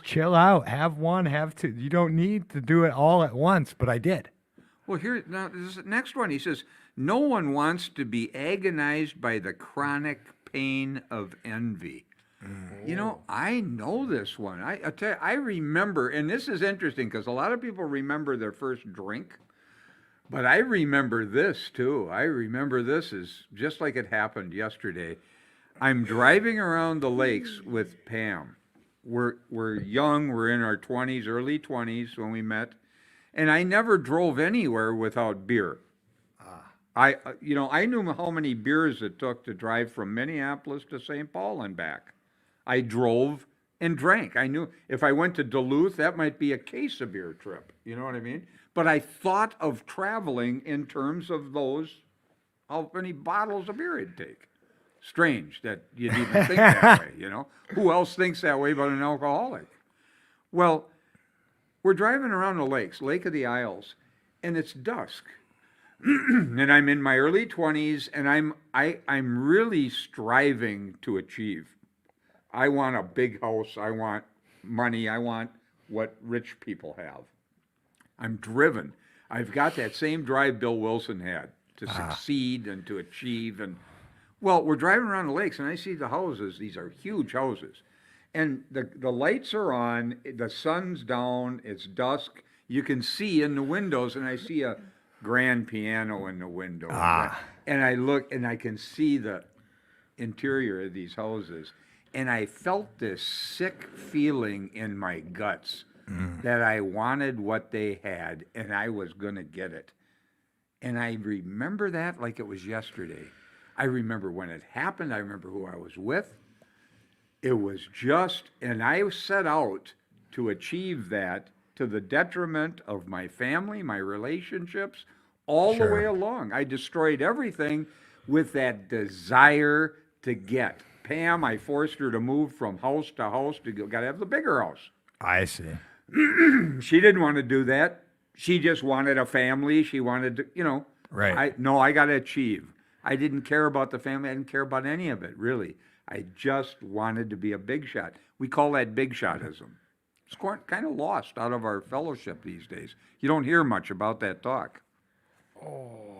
chill out. Have one, have two. You don't need to do it all at once. But I did. Well, here, now, this next one, he says, no one wants to be agonized by the chronic pain of envy. You know, I know this one. I tell you, I remember, and this is interesting because a lot of people remember their first drink, but I remember this too. I remember this as just like it happened yesterday. I'm driving around the lakes with Pam. We're young, we're in our 20s, early 20s when we met, and I never drove anywhere without beer. I knew how many beers it took to drive from Minneapolis to St. Paul and back. I drove and drank. I knew if I went to Duluth, that might be a case of beer trip. You know what I mean? But I thought of traveling in terms of how many bottles of beer it'd take. Strange that you'd even think that way, you know? Who else thinks that way but an alcoholic? Well, we're driving around the lakes, Lake of the Isles, and it's dusk. And I'm in my early 20s, and I'm really striving to achieve. I want a big house. I want money. I want what rich people have. I'm driven. I've got that same drive Bill Wilson had to succeed and to achieve. And well, we're driving around the lakes, and I see the houses. These are huge houses. And the lights are on. The sun's down. It's dusk. You can see in the windows, and I see a grand piano in the window. And I look, and I can see the interior of these houses. And I felt this sick feeling in my guts that I wanted what they had, and I was going to get it. And I remember that like it was yesterday. I remember when it happened. I remember who I was with. It was just, and I set out to achieve that to the detriment of my family, my relationships, all the way along. I destroyed everything with that desire to get. Pam, I forced her to move from house to house to got to have the bigger house. I see. She didn't want to do that. She just wanted a family. She wanted to, you know. Right. I got to achieve. I didn't care about the family. I didn't care about any of it, really. I just wanted to be a big shot. We call that big shotism. It's kind of lost out of our fellowship these days. You don't hear much about that talk.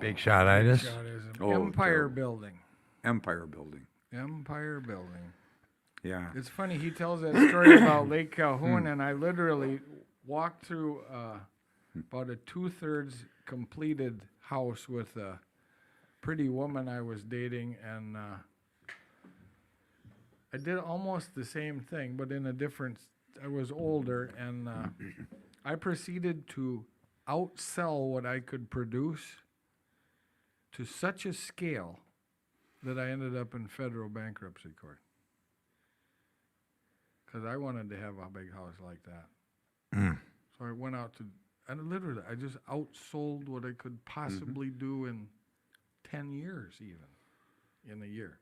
Big shotitis. Shotism. Oh, Empire terrible. building. Empire building. Empire building. Yeah. It's funny, he tells that story about Lake Calhoun, and I literally walked through about a 2/3 completed house with a pretty woman I was dating, and I did almost the same thing, but in a different, I was older, and I proceeded to outsell what I could produce to such a scale that I ended up in federal bankruptcy court. Because I wanted to have a big house like that. So I went out to, and literally, I just outsold what I could possibly do in 10 years even, in a year.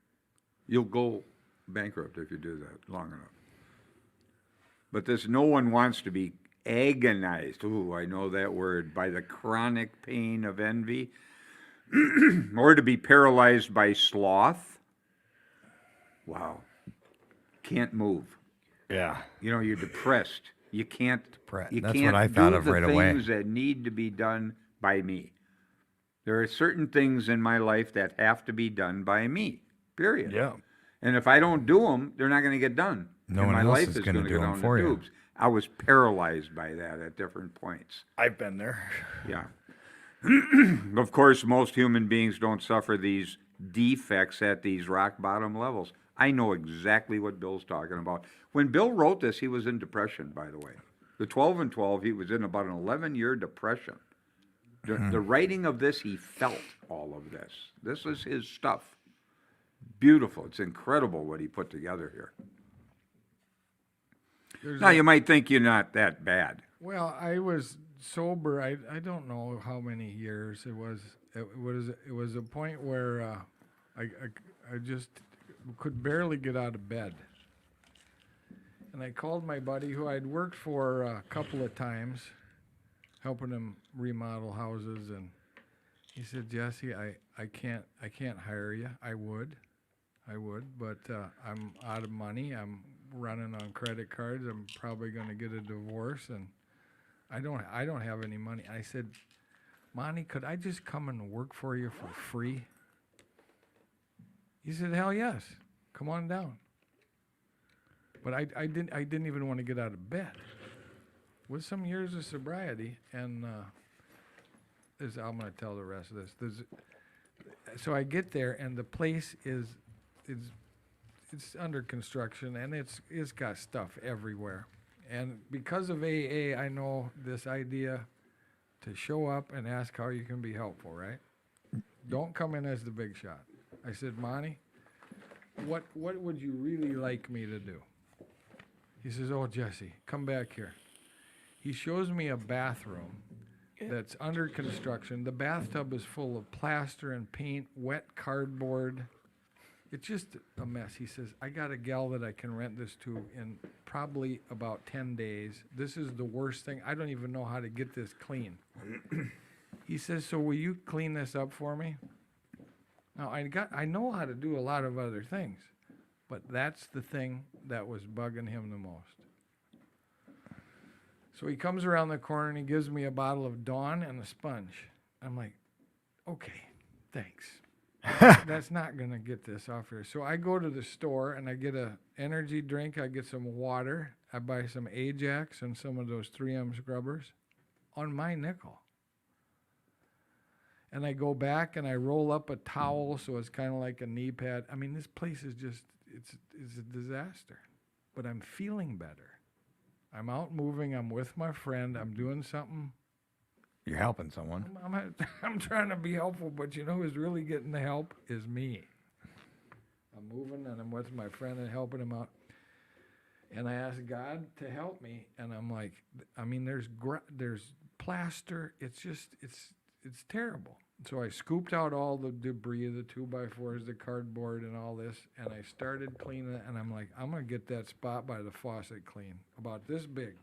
You'll go bankrupt if you do that long enough. But no one wants to be agonized, ooh, I know that word, by the chronic pain of envy, or to be paralyzed by sloth. Wow. Can't move. Yeah. You know, you're depressed. You can't. You That's can't what I thought do of the right away. things that need to be done by me. There are certain things in my life that have to be done by me. Period. Yeah. And if I don't do them, they're not going to get done. No and one my else life is is gonna going to do go 'em down for the you. tubes. I was paralyzed by that at different points. I've been there. Yeah. Of course, most human beings don't suffer these defects at these rock bottom levels. I know exactly what Bill's talking about. When Bill wrote this, he was in depression, by the way. The 12 and 12, he was in about an 11-year depression. The writing of this, he felt all of this. This is his stuff. Beautiful. It's incredible what he put together here. There's Now, a- you might think you're not that bad. Well, I was sober. I don't know how many years it was. It was a point where I just could barely get out of bed. And I called my buddy who I'd worked for a couple of times, helping him remodel houses, and he said, "Jesse, I can't hire you. I would, but I'm out of money. I'm running on credit cards. I'm probably going to get a divorce, and I don't have any money." I said, "Monty, could I just come and work for you for free?" He said, "Hell yes, come on down." But I didn't even want to get out of bed. With some years of sobriety, and I'm going to tell the rest of this. So I get there, and the place is it's under construction, and it's got stuff everywhere. And because of AA, I know this idea to show up and ask how you can be helpful, right? Don't come in as the big shot. I said, "Monty, what would you really like me to do?" He says, "Oh, Jesse, come back here." He shows me a bathroom that's under construction. The bathtub is full of plaster and paint, wet cardboard. It's just a mess. He says, "I got a gal that I can rent this to in probably about 10 days. This is the worst thing. I don't even know how to get this clean." He says, "So will you clean this up for me?" Now, I know how to do a lot of other things, but that's the thing that was bugging him the most. So he comes around the corner and he gives me a bottle of Dawn and a sponge. I'm like, "Okay, thanks. That's not going to get this off here." So I go to the store and I get a energy drink. I get some water. I buy some Ajax and some of those 3M scrubbers on my nickel. And I go back and I roll up a towel so it's kind of like a knee pad. I mean, this place is just, it's a disaster. But I'm feeling better. I'm out moving. I'm with my friend. I'm doing something. You're helping someone. I'm trying to be helpful, but you know who's really getting the help is me. I'm moving and I'm with my friend and helping him out. And I asked God to help me, and I'm like, I mean, there's plaster. It's just, it's terrible. So I scooped out all the debris, the 2x4s, the cardboard, and all this, and I started cleaning it. And I'm like, I'm gonna get that spot by the faucet clean, about this big.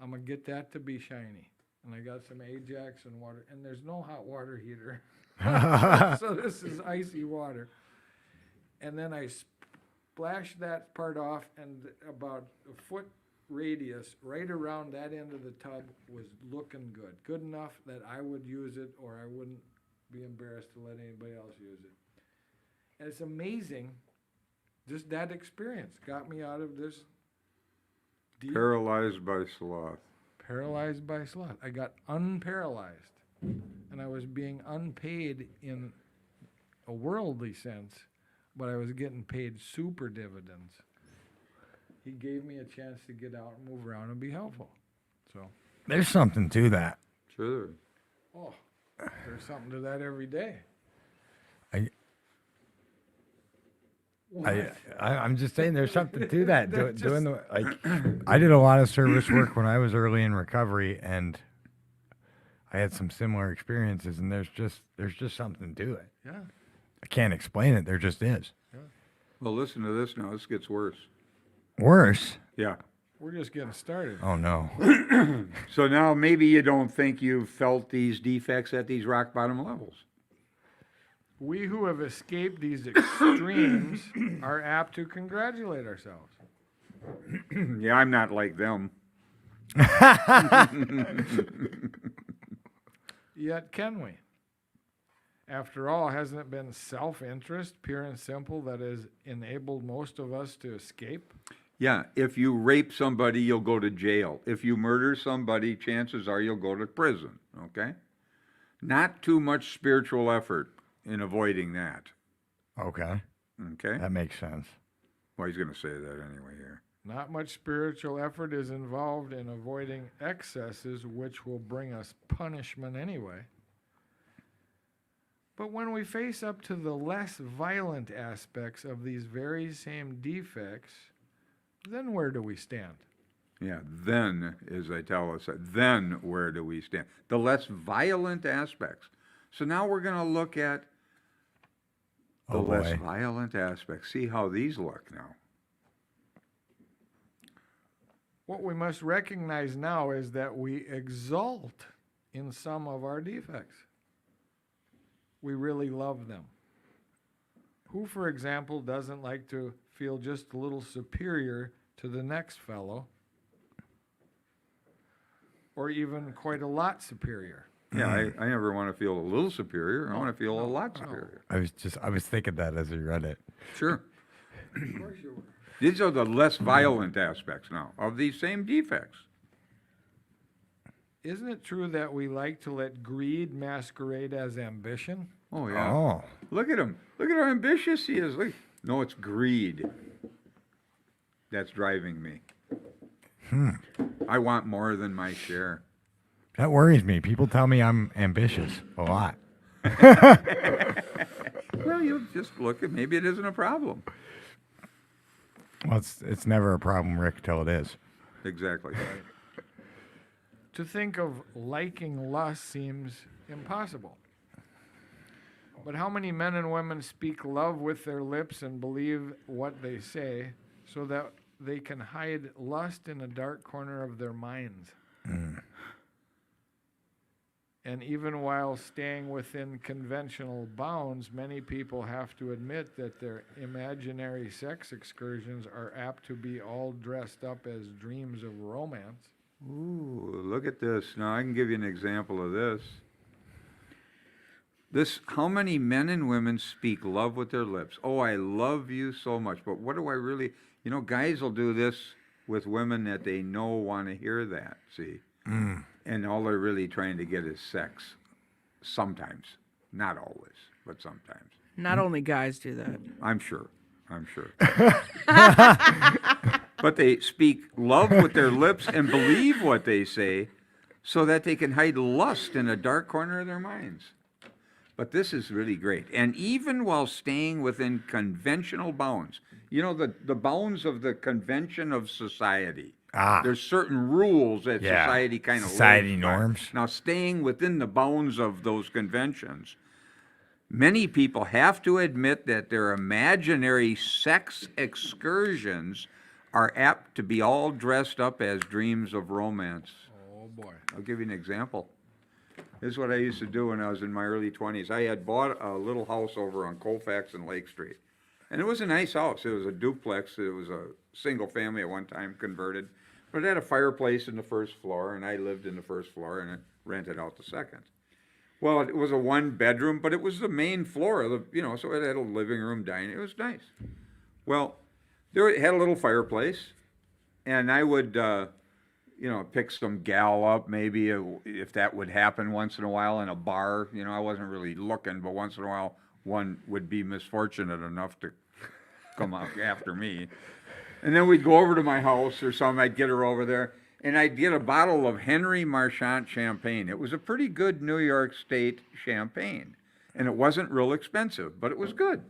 I'm gonna get that to be shiny. And I got some Ajax and water, and there's no hot water heater. So this is icy water. And then I splashed that part off, and about a foot radius right around that end of the tub was looking good. Good enough that I would use it, or I wouldn't be embarrassed to let anybody else use it. And it's amazing, just that experience got me out of this deep Paralyzed by sloth. paralyzed by sloth. I got unparalyzed, and I was being unpaid in a worldly sense, but I was getting paid super dividends. He gave me a chance to get out and move around and be helpful. So, There's something to that. Sure. oh, there's something to that every day. I'm just saying there's something to that. That Doing the I did a lot of service work when I was early in recovery, and I had some similar experiences. And there's just something to it. Yeah. I can't explain it. There just is. Well, listen to this now. This gets worse. Worse. Yeah. We're just getting started. Oh no. So now maybe you don't think you've felt these defects at these rock bottom levels. We who have escaped these extremes are apt to congratulate ourselves. Yeah, I'm not like them. Yet can we? After all, hasn't it been self-interest, pure and simple, that has enabled most of us to escape? Yeah, if you rape somebody, you'll go to jail. If you murder somebody, chances are you'll go to prison, okay? Not too much spiritual effort in avoiding that, Okay. okay? That makes sense. Well, he's going to say that anyway here. Not much spiritual effort is involved in avoiding excesses which will bring us punishment anyway. But when we face up to the less violent aspects of these very same defects, then where do we stand? Yeah, then, as they tell us, then where do we stand? The less violent aspects. So now we're going to look at the Oh, less boy. violent aspects. See how these look now. What we must recognize now is that we exult in some of our defects. We really love them. Who, for example, doesn't like to feel just a little superior to the next fellow? Or even quite a lot superior? Yeah, I never want to feel a little superior. I want to feel a lot no. superior. I was thinking that as I read it. Sure. These are the less violent aspects now of these same defects. Isn't it true that we like to let greed masquerade as ambition? Oh, yeah. Oh. Look at him. Look at how ambitious he is. Look. No, it's greed that's driving me. I want more than my share. That worries me. People tell me I'm ambitious a lot. Well, you just look at, maybe it isn't a problem. Well, it's never a problem, Rick, till it is. Exactly. To think of liking lust seems impossible. But how many men and women speak love with their lips and believe what they say so that they can hide lust in a dark corner of their minds? And even while staying within conventional bounds, many people have to admit that their imaginary sex excursions are apt to be all dressed up as dreams of romance. Ooh, look at this. Now, I can give you an example of this. How many men and women speak love with their lips? Oh, I love you so much. But what do I really, guys will do this with women that they know want to hear that, see? And all they're really trying to get is sex. Sometimes. Not always, but sometimes. Not only guys do that. I'm sure. But they speak love with their lips and believe what they say so that they can hide lust in a dark corner of their minds. But this is really great. And even while staying within conventional bounds, the bounds of the convention of society. There's certain rules that Yeah. society kind of Society lives by. norms. Now, staying within the bounds of those conventions, many people have to admit that their imaginary sex excursions are apt to be all dressed up as dreams of romance. Oh boy. I'll give you an example. This is what I used to do when I was in my early 20s. I had bought a little house over on Colfax and Lake Street. And it was a nice house. It was a duplex. It was a single family at one time, converted. But it had a fireplace in the first floor, and I lived in the first floor, and I rented out the second. Well, it was a one-bedroom, but it was the main floor of the, so it had a living room, dining. It was nice. Well, it had a little fireplace, and I would, pick some gal up, maybe if that would happen once in a while in a bar. I wasn't really looking, but once in a while one would be misfortunate enough to come out after me. And then we'd go over to my house or something. I'd get her over there, and I'd get a bottle of Henry Marchant champagne. It was a pretty good New York State champagne, and it wasn't real expensive, but it was good.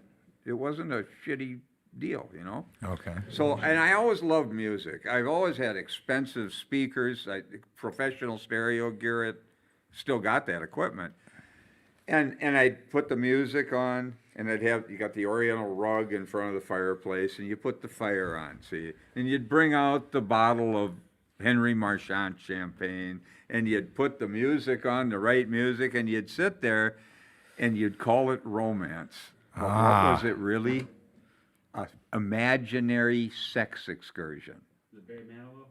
It wasn't a shitty deal, Okay. So, and I always loved music. I've always had expensive speakers, professional stereo gear. Still got that equipment. And I'd put the music on, and you got the oriental rug in front of the fireplace, and you put the fire on, see? And you'd bring out the bottle of Henry Marchant champagne, and you'd put the music on, the right music, and you'd sit there, and you'd call it romance. But what was it really? An imaginary sex excursion. The Barry Manilow?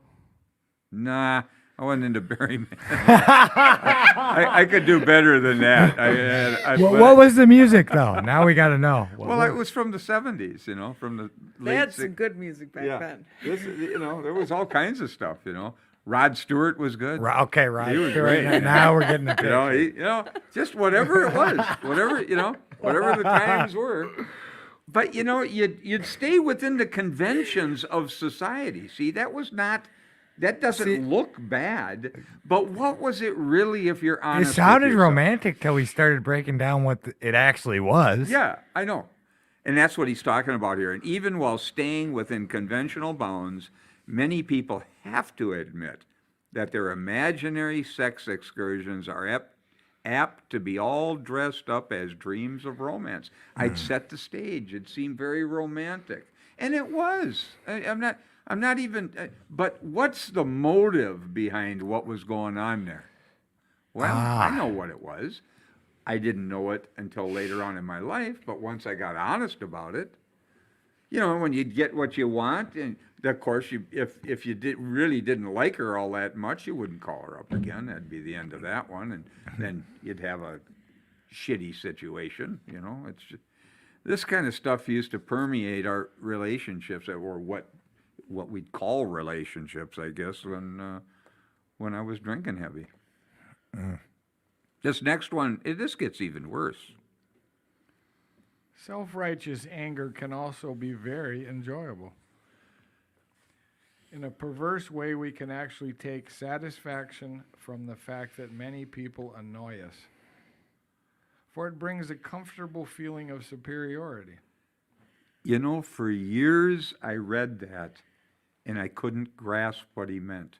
Nah, I went into Barry Manilow. I could do better than that. What was the music though? Now we got to know. Well, it was from the 70s, you know, from the They late had some six- good music back yeah. then. This, you know, there was all kinds of stuff, you know. Rod Stewart was good. Okay, right. He was Sure, great. Now we're getting the You picture. know, just whatever it was, whatever, you know, whatever the times were. But, you know, you'd stay within the conventions of society. See, that doesn't look bad, but what was it really if you're It honest with sounded yourself? romantic till we started breaking down what it actually was. Yeah, I know. And that's what he's talking about here. And even while staying within conventional bounds, many people have to admit that their imaginary sex excursions are apt to be all dressed up as dreams of romance. I'd set the stage. It seemed very romantic. And it was. I'm not even, but what's the motive behind what was going on there? Well, I know what it was. I didn't know it until later on in my life, but once I got honest about it, you know, when you get what you want, and of course, if you really didn't like her all that much, you wouldn't call her up again. That'd be the end of that one, and then you'd have a shitty situation. You know, it's just, this kind of stuff used to permeate our relationships, or what we'd call relationships, I guess, when I was drinking heavy. This next one, this gets even worse. Self-righteous anger can also be very enjoyable. In a perverse way, we can actually take satisfaction from the fact that many people annoy us, for it brings a comfortable feeling of superiority. You know, for years I read that, and I couldn't grasp what he meant.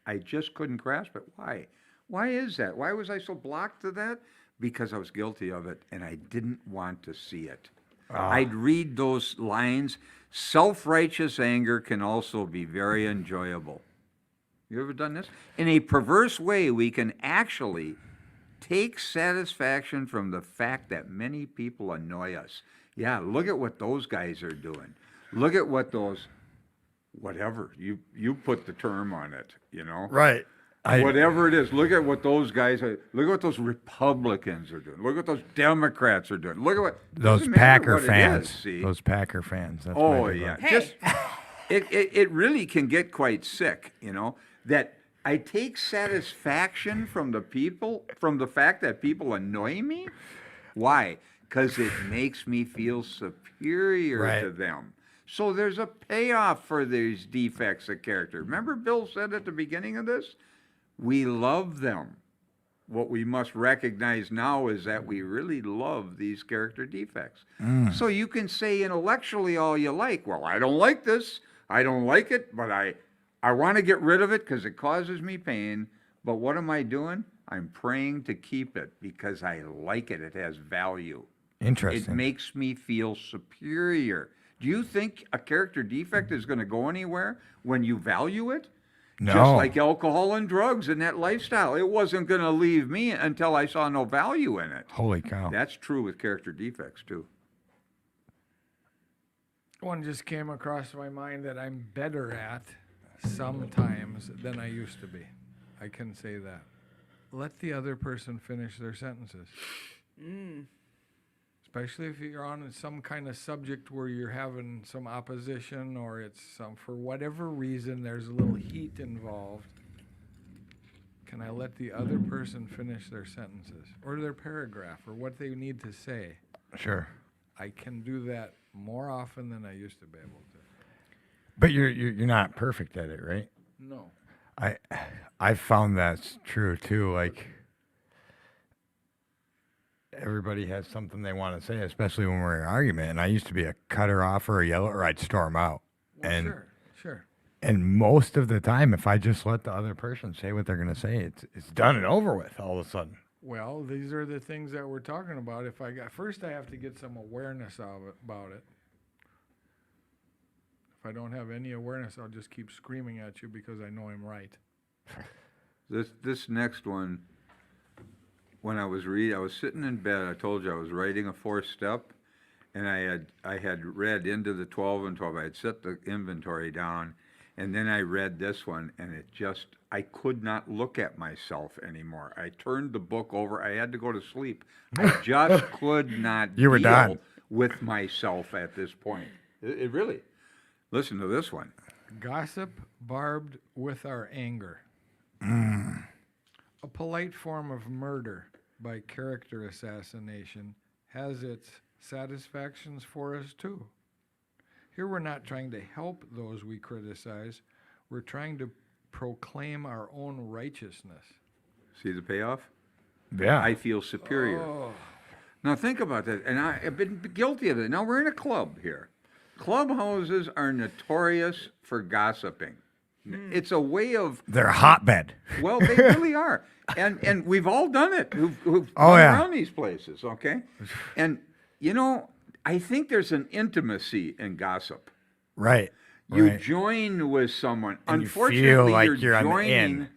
I just couldn't grasp it. Why? Why is that? Why was I so blocked to that? Because I was guilty of it, and I didn't want to see it. I'd read those lines. Self-righteous anger can also be very enjoyable. You ever done this? In a perverse way, we can actually take satisfaction from the fact that many people annoy us. Yeah, look at what those guys are doing. Look at what those, whatever, you put the term on it, you know? Right. Whatever it is, look at what those guys are, look at what those Republicans are doing. Look at what those Democrats are doing. Look at what Those doesn't matter Packer what it fans. is, see? Those Packer fans. That's Oh, my yeah. favorite. Just it really can get quite sick, you know, that I take satisfaction from the fact that people annoy me. Why? Because it makes me feel superior Right. to them. So there's a payoff for these defects of character. Remember Bill said at the beginning of this? We love them. What we must recognize now is that we really love these character defects. So you can say intellectually all you like, well, I don't like this, I don't like it, but I want to get rid of it because it causes me pain. But what am I doing? I'm praying to keep it because I like it. It has value. It Interesting. makes me feel superior. Do you think a character defect is going to go anywhere when you value it? No. Just like alcohol and drugs and that lifestyle. It wasn't going to leave me until I saw no value in it. Holy cow. That's true with character defects, too. One just came across my mind that I'm better at sometimes than I used to be. I can say that. Let the other person finish their sentences. Especially if you're on some kind of subject where you're having some opposition, or it's for whatever reason there's a little heat involved. Can I let the other person finish their sentences or their paragraph or what they need to say? Sure. I can do that more often than I used to be able to. But you're not perfect at it, right? No. I found that's true too. Like everybody has something they want to say, especially when we're in an argument. And I used to be a cutter off or a yeller, or I'd storm out. Well, and sure. and most of the time, if I just let the other person say what they're going to say, it's done and over with all of a sudden. Well, these are the things that we're talking about. First I have to get some awareness about it. If I don't have any awareness, I'll just keep screaming at you because I know I'm right. This next one, when I was sitting in bed. I told you I was writing a 4-step, and I had read into the 12 and 12. I had set the inventory down, And then I read this one, and I could not look at myself anymore. I turned the book over. I had to go to sleep. I just could not You were deal done. with myself at this point. It really. Listen to this one. Gossip barbed with our anger. A polite form of murder by character assassination has its satisfactions for us too. Here we're not trying to help those we criticize, we're trying to proclaim our own righteousness. See the payoff? Yeah. I feel superior. Oh, Now think about that, and I've been guilty of it. Now we're in a club here. Clubhouses are notorious for gossiping. It's a way of, They're a hotbed. well, they really are, and we've all done it. Who've Oh, gone yeah. around these places, okay? And you know, I think there's an intimacy in gossip. Right. You right. join with someone. And you Unfortunately, feel like you're you're on the joining end.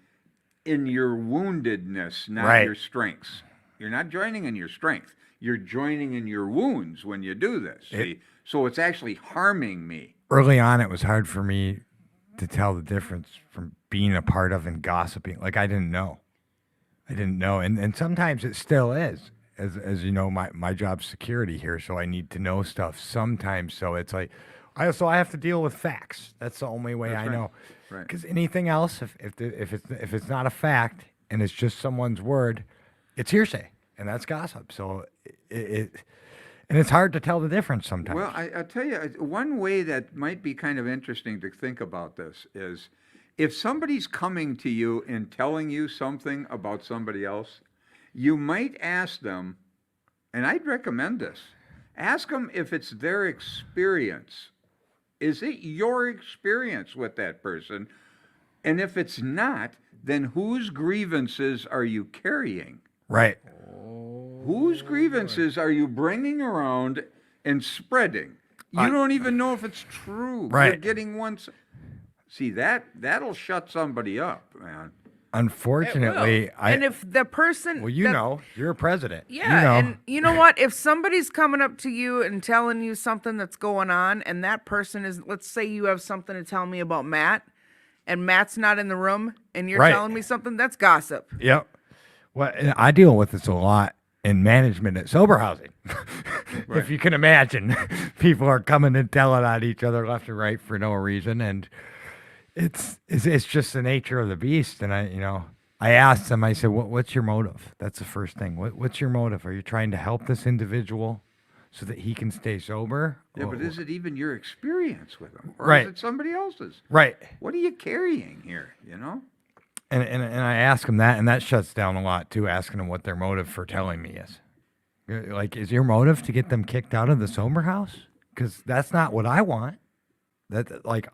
in your woundedness, not Right. your strengths. You're not joining in your strength. You're joining in your wounds when you do this. See? So it's actually harming me. Early on, it was hard for me to tell the difference from being a part of and gossiping. Like, I didn't know. And sometimes it still is. As you know, my job's security here, so I need to know stuff sometimes. So it's like, I have to deal with facts. That's the only way I right. know. Right. Because anything else, if it's not a fact and it's just someone's word, it's hearsay, and that's gossip. So and it's hard to tell the difference sometimes. Well, I'll tell you, one way that might be kind of interesting to think about this is if somebody's coming to you and telling you something about somebody else, you might ask them, and I'd recommend this, ask them if it's their experience. Is it your experience with that person? And if it's not, then whose grievances are you carrying? right. Whose grievances are you bringing around and spreading? You don't even know if it's true. You're Right. getting one. See, that'll shut somebody up, man. Unfortunately, and if the person, well, you that- know, you're a president. Yeah, you know. and you know what? If somebody's coming up to you and telling you something that's going on, and that person is, let's say you have something to tell me about Matt, and Matt's not in the room, and you're Right. telling me something, that's gossip. Yep. Well, and I deal with this a lot in management at sober housing. If you can imagine, people are coming and telling on each other left and right for no reason, and it's just the nature of the beast. And I asked them. I said, "What's your motive?" That's the first thing. What's your motive? Are you trying to help this individual so that he can stay sober? Yeah, but is it even your experience with them, or Right. is it somebody else's? Right. What are you carrying here? You know? And I ask them that, and that shuts down a lot too. Asking them what their motive for telling me is. Like, is your motive to get them kicked out of the sober house? Because that's not what I want.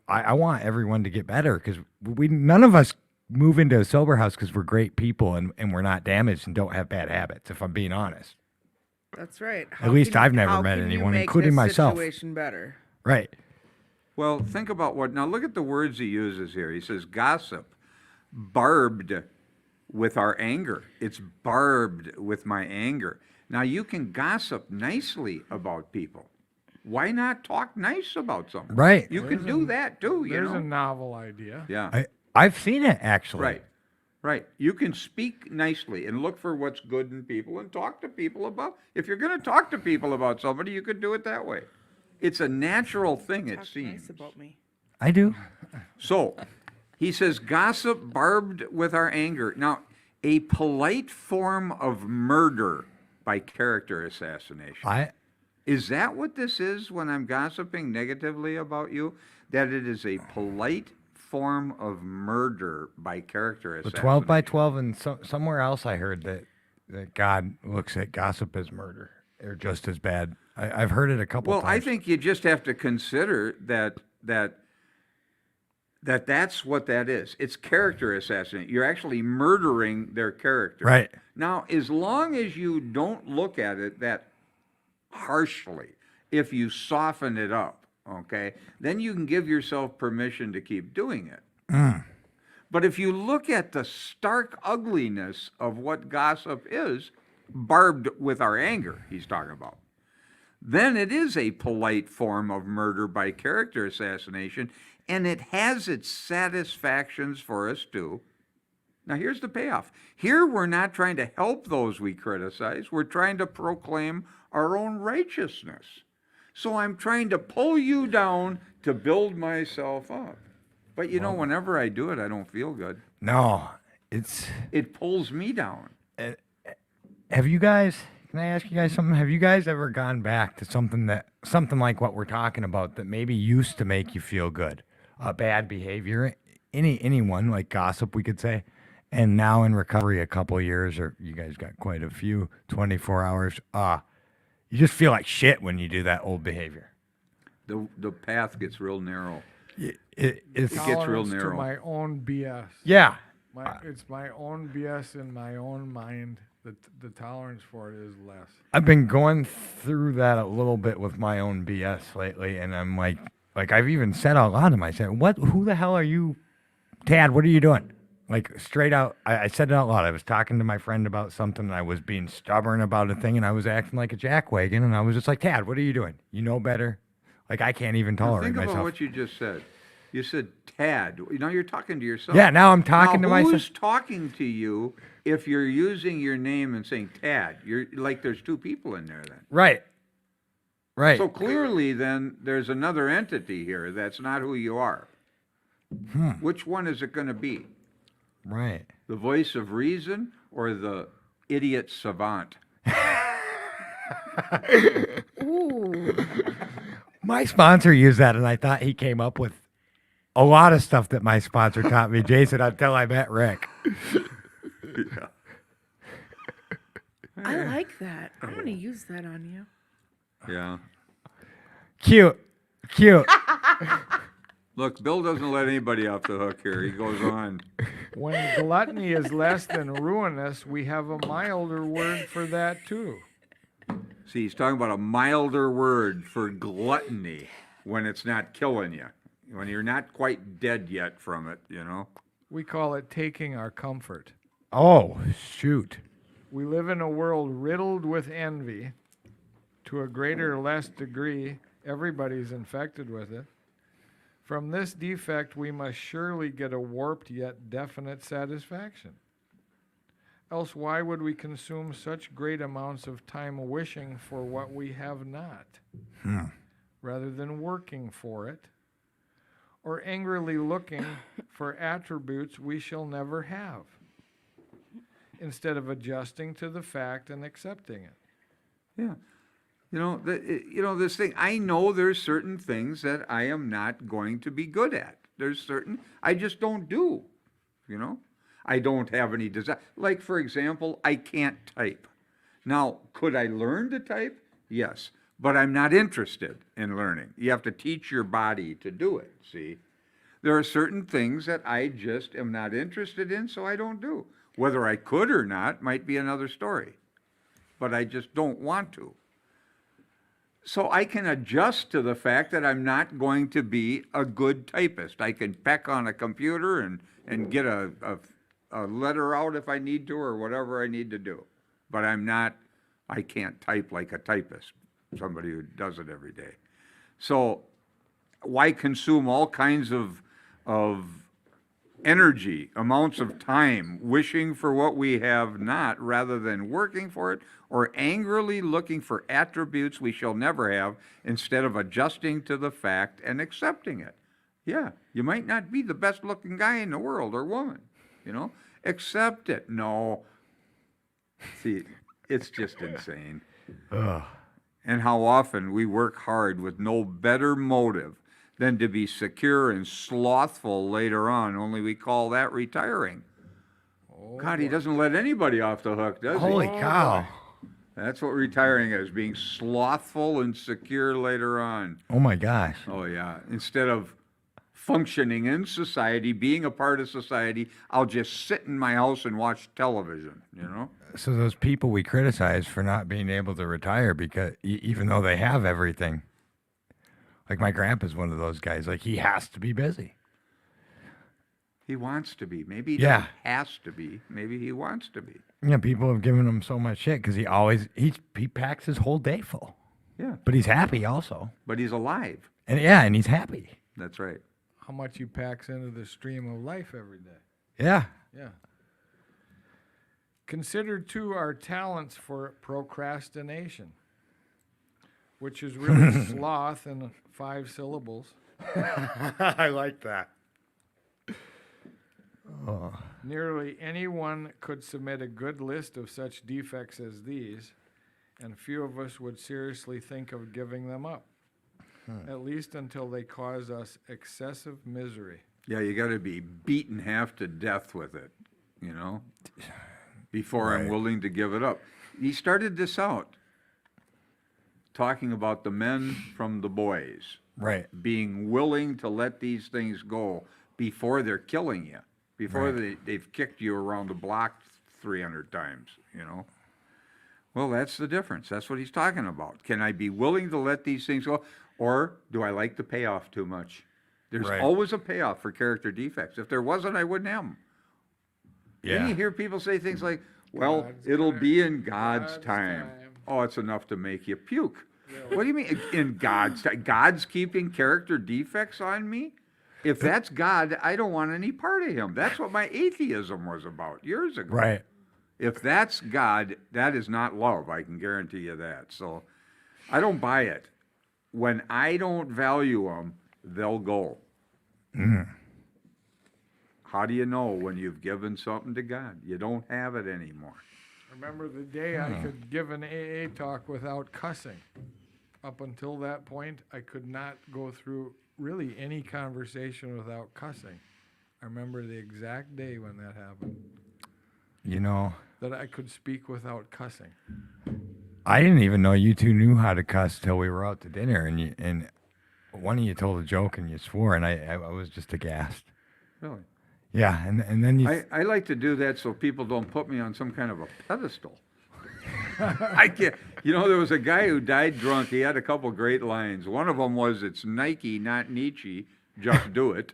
I want everyone to get better, because none of us move into a sober house because we're great people and we're not damaged and don't have bad habits. If I'm being honest, That's right. At least I've never how met can you anyone, make including this myself. Situation better. right? Well, think about now look at the words he uses here. He says, gossip, barbed with our anger. It's barbed with my anger. Now, you can gossip nicely about people. Why not talk nice about someone? Right. You can do that too, you there's know? a novel idea. Yeah. I've seen it actually. Right. Right. You can speak nicely and look for what's good in people and talk to people about. If you're going to talk to people about somebody, you could do it that way. It's a natural thing, it Talk seems. nice about me. I do. So, he says, gossip barbed with our anger. Now, a polite form of murder by character assassination. Is that what this is when I'm gossiping negatively about you? That it is a polite form of murder by character The assassination? 12 by 12, and somewhere else I heard that God looks at gossip as murder, or just as bad. I've heard it a couple Well, times. I think you just have to consider that's what that is. It's character assassination. You're actually murdering their character. Right. Now, as long as you don't look at it that harshly, if you soften it up, okay, then you can give yourself permission to keep doing it. But if you look at the stark ugliness of what gossip is, barbed with our anger, he's talking about, then it is a polite form of murder by character assassination, And it has its satisfactions for us too. Now, here's the payoff. Here, we're not trying to help those we criticize. We're trying to proclaim our own righteousness. So I'm trying to pull you down to build myself up. But you know, whenever I do it, I don't feel good. No, it's. It pulls me down. Have you guys? Can I ask you guys something? Have you guys ever gone back to something like what we're talking about that maybe used to make you feel good? A bad behavior, anyone like gossip, we could say, and now in recovery a couple of years, or you guys got quite a few, 24 hours. You just feel like shit when you do that old behavior. The path gets real narrow. It's gets real Tolerance narrow. to my own BS. yeah. It's my own BS in my own mind. The tolerance for it is less. I've been going through that a little bit with my own BS lately, and I'm like I've even said out loud to myself, who the hell are you, Tad, what are you doing? Like, straight out, I said it out loud. I was talking to my friend about something, and I was being stubborn about a thing, and I was acting like a jackwagon, and I was just like, Tad, what are you doing? You know better. Like, I can't even Now, tolerate think myself. about what you just said. You said, Tad. Now you're talking to yourself. Yeah, now I'm talking Now, to myself. who's talking to you if you're using your name and saying Tad? You're like, there's two people in there then. Right. Right. So clearly, then, there's another entity here that's not who you are. Which one is it going to be? Right. The voice of reason or the idiot savant? Ooh. My sponsor used that, and I thought he came up with a lot of stuff that my sponsor taught me, Jason, until I met Rick. I like that. I'm going to use that on you. Yeah. Cute. Look, Bill doesn't let anybody off the hook here. He goes on. When gluttony is less than ruinous, we have a milder word for that too. See, he's talking about a milder word for gluttony when it's not killing you, when you're not quite dead yet from it, you know? We call it taking our comfort. Oh, shoot. We live in a world riddled with envy. To a greater or less degree, everybody's infected with it. From this defect, we must surely get a warped yet definite satisfaction. Else, why would we consume such great amounts of time wishing for what we have not, rather than working for it, or angrily looking for attributes we shall never have, instead of adjusting to the fact and accepting it? Yeah. This thing, I know there's certain things that I am not going to be good at. There's certain, I just don't do, you know? I don't have any desire. Like, for example, I can't type. Now, could I learn to type? Yes. But I'm not interested in learning. You have to teach your body to do it, see? There are certain things that I just am not interested in, so I don't do. Whether I could or not might be another story. But I just don't want to. So I can adjust to the fact that I'm not going to be a good typist. I can peck on a computer and get a letter out if I need to or whatever I need to do. But I can't type like a typist, somebody who does it every day. So why consume all kinds of energy, amounts of time, wishing for what we have not rather than working for it, or angrily looking for attributes we shall never have instead of adjusting to the fact and accepting it? Yeah, you might not be the best looking guy in the world or woman, you know? Accept it. No. See, it's just insane. Ugh. And how often we work hard with no better motive than to be secure and slothful later on, only we call that retiring. God, he doesn't let anybody off the hook, does Holy he? cow. That's what retiring is, being slothful and secure later on. Oh, my gosh. Oh, yeah. Instead of functioning in society, being a part of society, I'll just sit in my house and watch television, you know? So those people we criticize for not being able to retire because even though they have everything, like my grandpa's one of those guys, like he has to be busy. He wants to be. Maybe he Yeah. doesn't has to be. Maybe he wants to be. Yeah, people have given him so much shit because he packs his whole day full, Yeah. but he's happy also, But he's alive. and he's happy. That's right. how much he packs into the stream of life every day. Yeah. Yeah. Consider too our talents for procrastination, which is really sloth in 5 syllables. I like that. Nearly anyone could submit a good list of such defects as these, and few of us would seriously think of giving them up, at least until they cause us excessive misery. Yeah, you gotta be beaten half to death with it, you know, before I'm Right. willing to give it up. He started this out, talking about the men from the boys, Right. being willing to let these things go before they're killing you, before they've kicked you around the block 300 times, you know? Well, that's the difference. That's what he's talking about. Can I be willing to let these things go, or do I like the payoff too much? There's Right. always a payoff for character defects. If there wasn't, I wouldn't have them. Then Yeah. you hear people say things like, well, God's it'll time. be in God's God's time. time. Oh, it's enough to make you puke. What do you mean, in God's time? God's keeping character defects on me? If that's God, I don't want any part of him. That's what my atheism was about years ago. Right. If that's God, that is not love. I can guarantee you that. So I don't buy it. When I don't value them, they'll go. How do you know when you've given something to God? You don't have it anymore. Remember the day I could give an AA talk without cussing. Up until that point, I could not go through really any conversation without cussing. I remember the exact day when that happened, You know, that I could speak without cussing. I didn't even know you two knew how to cuss till we were out to dinner, and one of you told a joke and you swore, and I was just aghast. Really? Yeah, and then you. I like to do that so people don't put me on some kind of a pedestal. I can't. You know, there was a guy who died drunk. He had a couple great lines. One of them was, "It's Nike, not Nietzsche. Just do it."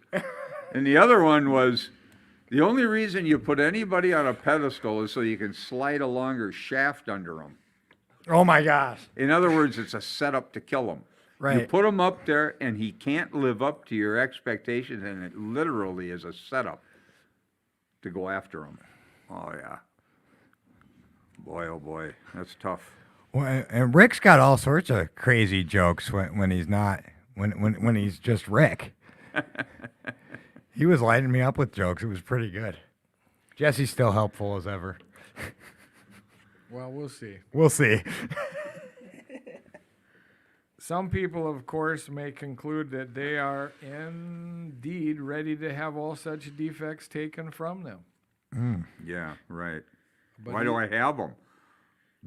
And the other one was, "The only reason you put anybody on a pedestal is so you can slide a longer shaft under them." Oh my gosh. In other words, it's a setup to kill him. You Right. put him up there, and he can't live up to your expectations, and it literally is a setup to go after him. Oh yeah. Boy, oh boy, that's tough. Well, and Rick's got all sorts of crazy jokes when he's not when he's just Rick. He was lighting me up with jokes. It was pretty good. Jesse's still helpful as ever. Well, we'll see. We'll see. Some people, of course, may conclude that they are indeed ready to have all such defects taken from them. Yeah, right. But Why do I have them?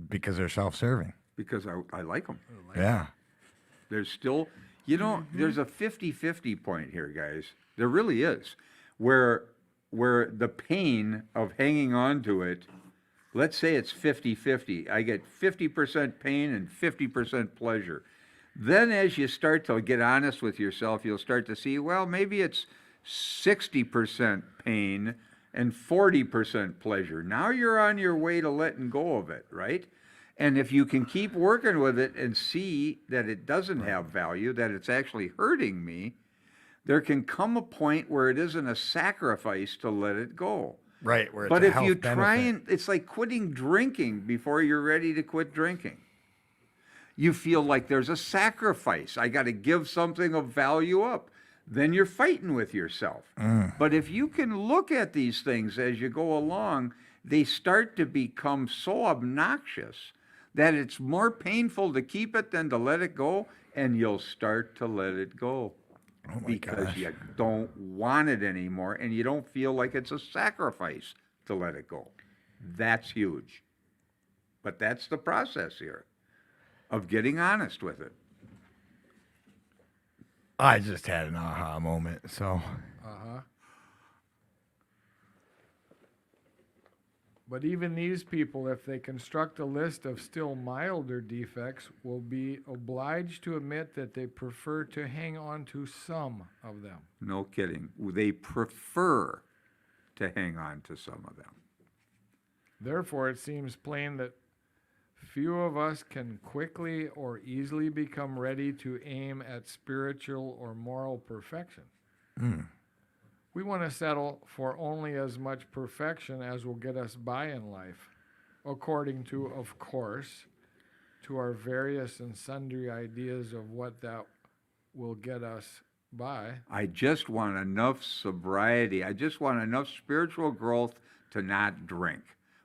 Because they're self-serving. Because I like them. Yeah. There's still, you know, there's a 50-50 point here, guys. There really is. Where the pain of hanging on to it, let's say it's 50-50. I get 50% pain and 50% pleasure. Then as you start to get honest with yourself, you'll start to see, well, maybe it's 60% pain and 40% pleasure. Now you're on your way to letting go of it, right? And if you can keep working with it and see that it doesn't have value, that it's actually hurting me, there can come a point where it isn't a sacrifice to let it go. Right. Where it's But a if health you try benefit. and, it's like quitting drinking before you're ready to quit drinking. You feel like there's a sacrifice. I got to give something of value up. Then you're fighting with yourself. But if you can look at these things as you go along, they start to become so obnoxious that it's more painful to keep it than to let it go, and you'll start to let it go. Oh my Because gosh. you don't want it anymore, and you don't feel like it's a sacrifice to let it go. That's huge. But that's the process here of getting honest with it. I just had an aha moment. So Uh-huh. But even these people, if they construct a list of still milder defects, will be obliged to admit that they prefer to hang on to some of them. No kidding. They prefer to hang on to some of them. Therefore, it seems plain that few of us can quickly or easily become ready to aim at spiritual or moral perfection. We want to settle for only as much perfection as will get us by in life, according to, of course, to our various and sundry ideas of what that will get us by. I just want enough sobriety. I just want enough spiritual growth to not drink.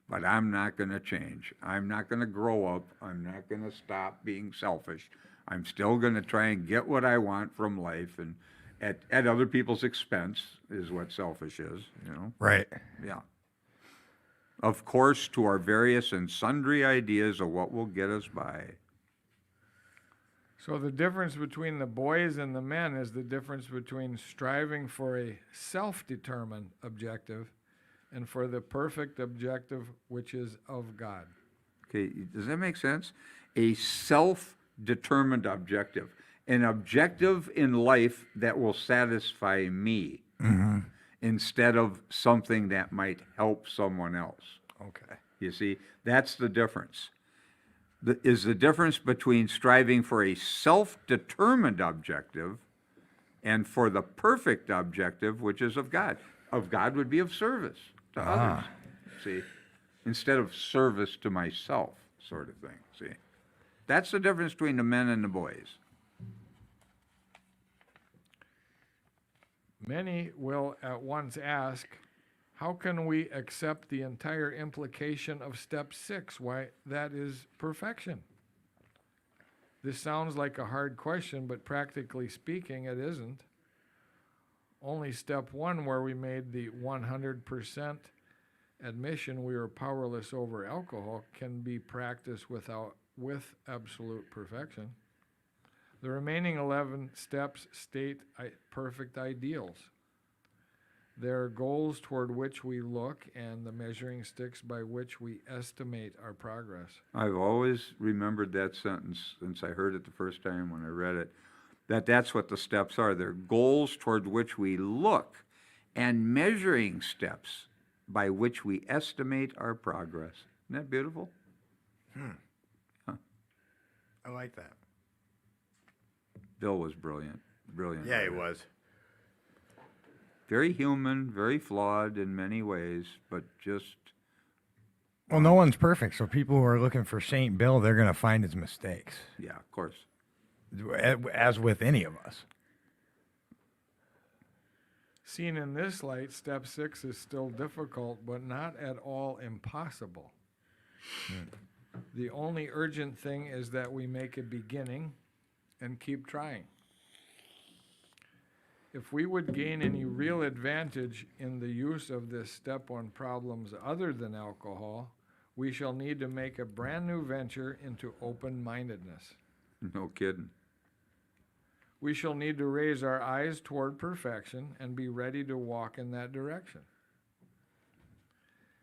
But I'm not going to change. I'm not going to grow up. I'm not going to stop being selfish. I'm still going to try and get what I want from life, and at other people's expense is what selfish is, you know? Right. Yeah. Of course, to our various and sundry ideas of what will get us by. So the difference between the boys and the men is the difference between striving for a self-determined objective and for the perfect objective which is of God. Okay, does that make sense? A self-determined objective, an objective in life that will satisfy me instead of something that might help someone else. Okay. You see, that's the difference. Is the difference between striving for a self-determined objective and for the perfect objective, which is of God. Of God would be of service to others. See, instead of service to myself, sort of thing. See, that's the difference between the men and the boys. Many will at once ask, how can we accept the entire implication of step 6? Why, that is perfection. This sounds like a hard question, but practically speaking, it isn't. Only step 1, where we made the 100% admission we are powerless over alcohol, can be practiced with absolute perfection. The remaining 11 steps state perfect ideals. They're goals toward which we look and the measuring sticks by which we estimate our progress. I've always remembered that sentence since I heard it the first time when I read it, that's what the steps are. They're goals toward which we look and measuring steps by which we estimate our progress. Isn't that beautiful? I like that. Bill was brilliant. Brilliant. Yeah, he writer. was. Very human, very flawed in many ways, but just, Well, no one's perfect, so people who are looking for Saint Bill, they're going to find his mistakes, yeah, of course. as with any of us. Seen in this light, step 6 is still difficult, but not at all impossible. The only urgent thing is that we make a beginning and keep trying. If we would gain any real advantage in the use of this step on problems other than alcohol, we shall need to make a brand new venture into open-mindedness. No kidding. We shall need to raise our eyes toward perfection and be ready to walk in that direction.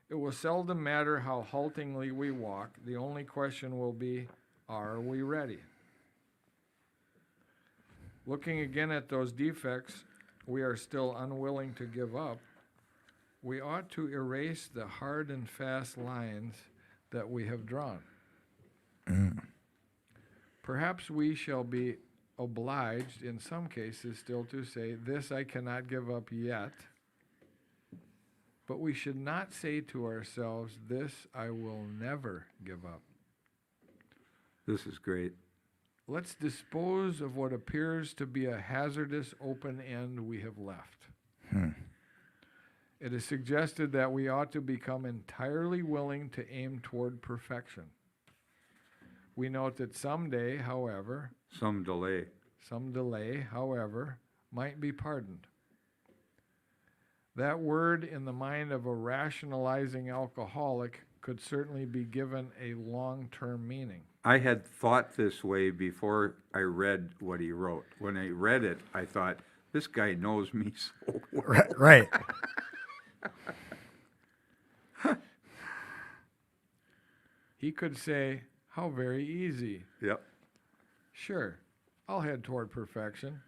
It will seldom matter how haltingly we walk. The only question will be, are we ready? Looking again at those defects we are still unwilling to give up, we ought to erase the hard and fast lines that we have drawn. Perhaps we shall be obliged in some cases still to say, this I cannot give up yet, but we should not say to ourselves, this I will never give up. This is great. Let's dispose of what appears to be a hazardous open end we have left. It is suggested that we ought to become entirely willing to aim toward perfection. We note that someday, however, Some delay. some delay, however, might be pardoned. That word in the mind of a rationalizing alcoholic could certainly be given a long-term meaning. I had thought this way before I read what he wrote. When I read it, I thought, this guy knows me so well. Right. He could say, how very easy. Yep. Sure, I'll head toward perfection,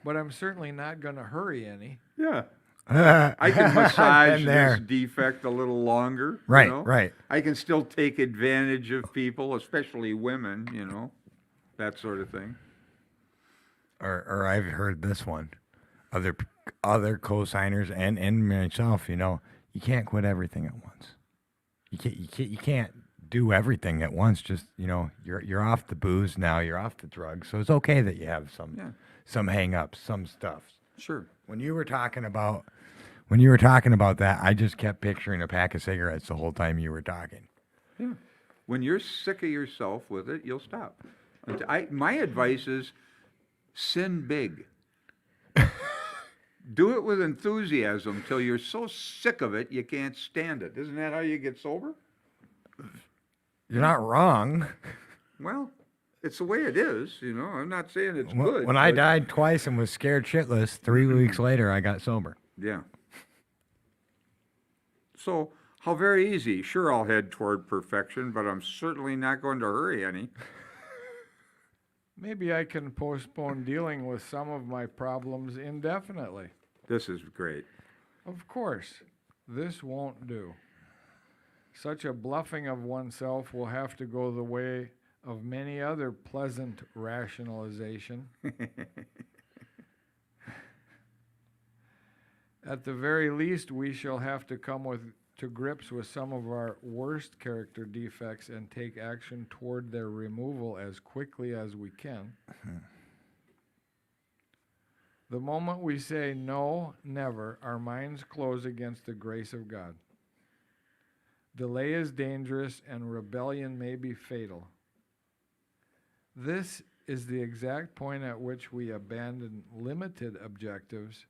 but I'm certainly not going to hurry any. Yeah. I can massage Been there. this defect a little longer. Right, you know? right. I can still take advantage of people, especially women, you know, that sort of thing. Or I've heard this one. other co-signers and myself, you can't quit everything at once. You can't do everything at once. Just you're off the booze now. You're off the drugs. So it's okay that you have some hang-ups, some stuff. Sure. When you were talking about that, I just kept picturing a pack of cigarettes the whole time you were talking. Yeah. When you're sick of yourself with it, you'll stop. My advice is sin big. Do it with enthusiasm till you're so sick of it you can't stand it. Isn't that how you get sober? You're not wrong. Well, it's the way it is, I'm not saying it's When good. when I but- died twice and was scared shitless, 3 weeks later I got sober. Yeah. So, how very easy. Sure, I'll head toward perfection, but I'm certainly not going to hurry any. Maybe I can postpone dealing with some of my problems indefinitely. This is great. Of course, this won't do. Such a bluffing of oneself will have to go the way of many other pleasant rationalization. At the very least, we shall have to come to grips with some of our worst character defects and take action toward their removal as quickly as we can. The moment we say no, never, our minds close against the grace of God. Delay is dangerous and rebellion may be fatal. This is the exact point at which we abandon limited objectives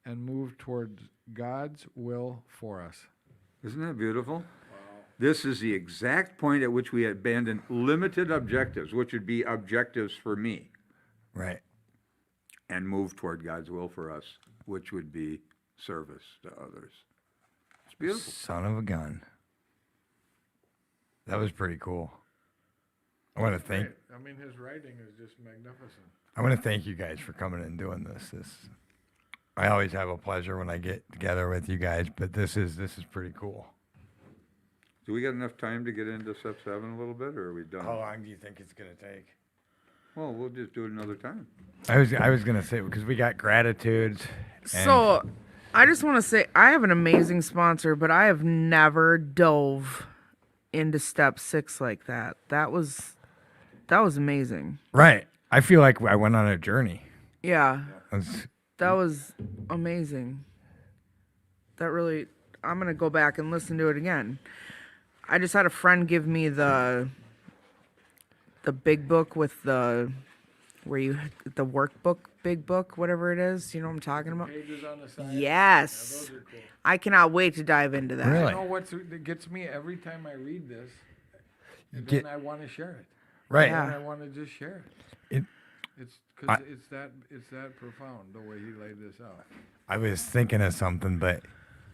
and move towards God's will for us. Isn't that beautiful? Wow. This is the exact point at which we abandon limited objectives, which would be objectives for me, Right. and move toward God's will for us, which would be service to others. It's beautiful. Son of a gun. That was pretty cool. I want to thank I mean, his writing is just magnificent. thank you guys for coming and doing this. I always have a pleasure when I get together with you guys, but this is pretty cool. Do we got enough time to get into step 7 a little bit, or are we done? How long do you think it's gonna take? Well, we'll just do it another time. I was gonna say because we got gratitudes. And So, I just want to say I have an amazing sponsor, but I have never dove into step 6 like that. That was amazing. right, I feel like I went on a journey. Yeah, I was- that was amazing. I'm gonna go back and listen to it again. I just had a friend give me the big book with the workbook, big book, whatever it is. You know what I'm talking about? Pages on the side. Yes. Those are cool. I cannot wait to dive into that. Really? You know that gets me every time I read this? And Get- then I want to share it. right. Yeah. And I want to just share it. It- It's because it's that profound the way he laid this out. I was thinking of something, but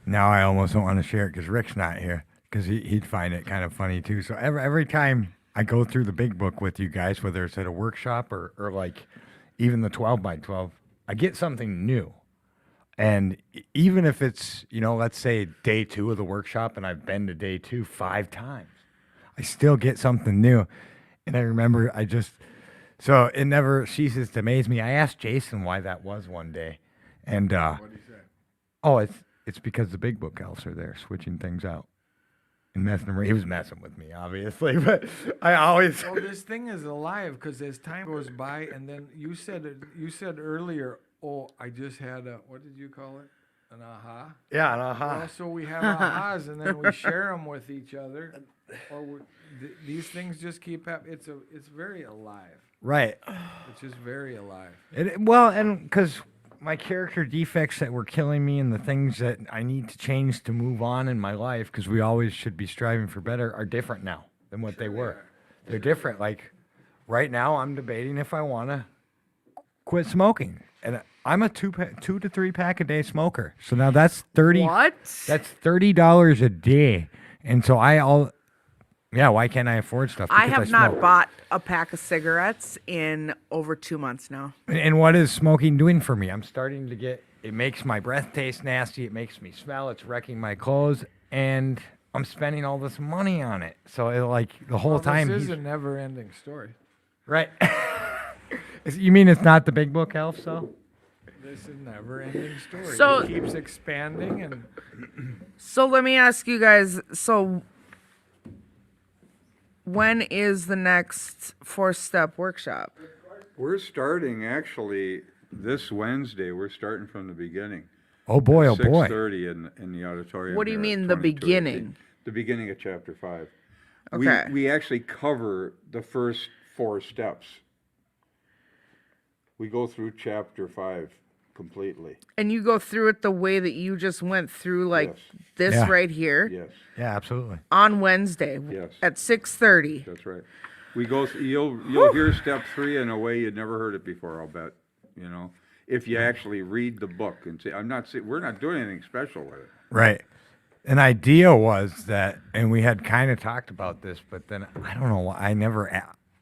now I almost don't want to share it because Rick's not here because he'd find it kind of funny too. So every time I go through the big book with you guys, whether it's at a workshop or like even the 12 by 12, I get something new. And even if it's, let's say day 2 of the workshop and I've been to day 2 5 times, I still get something new. And I remember so it never ceases to amaze me. I asked Jason why that was one day. And, What did he say? oh, it's because the big book elves are there switching things out. And messing around. He was messing with me, obviously, but I always. So this thing is alive because as time goes by, and then you said earlier, oh, I just had what did you call it? An aha? Yeah, and Well, so we have ahas, and then we share them with each other, or these things just keep happening. It's very alive. right. It's just very alive. And because my character defects that were killing me and the things that I need to change to move on in my life, because we always should be striving for better, are different now than what they were. They're different. Like right now, I'm debating if I want to quit smoking, and I'm a 2 to 3 pack a day smoker. So now that's 30. What? That's $30 a day, and so why can't I afford stuff? I Because have not smoke. bought a pack of cigarettes in over 2 months now. And what is smoking doing for me? I'm starting to get. It makes my breath taste nasty. It makes me smell. It's wrecking my clothes, and I'm spending all this money on it. So the whole Well, time. this is he's- a never-ending story. right. You mean it's not the big book elf, so? This is never-ending story. So- It keeps expanding, and So let me ask you guys, so when is the next four-step workshop? We're starting actually this Wednesday, we're starting from the beginning. Oh boy, oh boy. 6:30 in the auditorium. What do you here at mean, the 2218. beginning? The beginning of chapter 5. Okay. We actually cover the first 4 steps. We go through chapter 5 completely. And you go through it the way that you just went through, like Yes. this Yeah. right here, Yes, Yeah, absolutely. on Wednesday Yes. at 6:30. that's right. We go, you'll hear step 3 in a way you'd never heard it before, I'll bet, you know? If you actually read the book and say, we're not doing anything special with it. Right. An idea was that, and we had kind of talked about this, but then I don't know why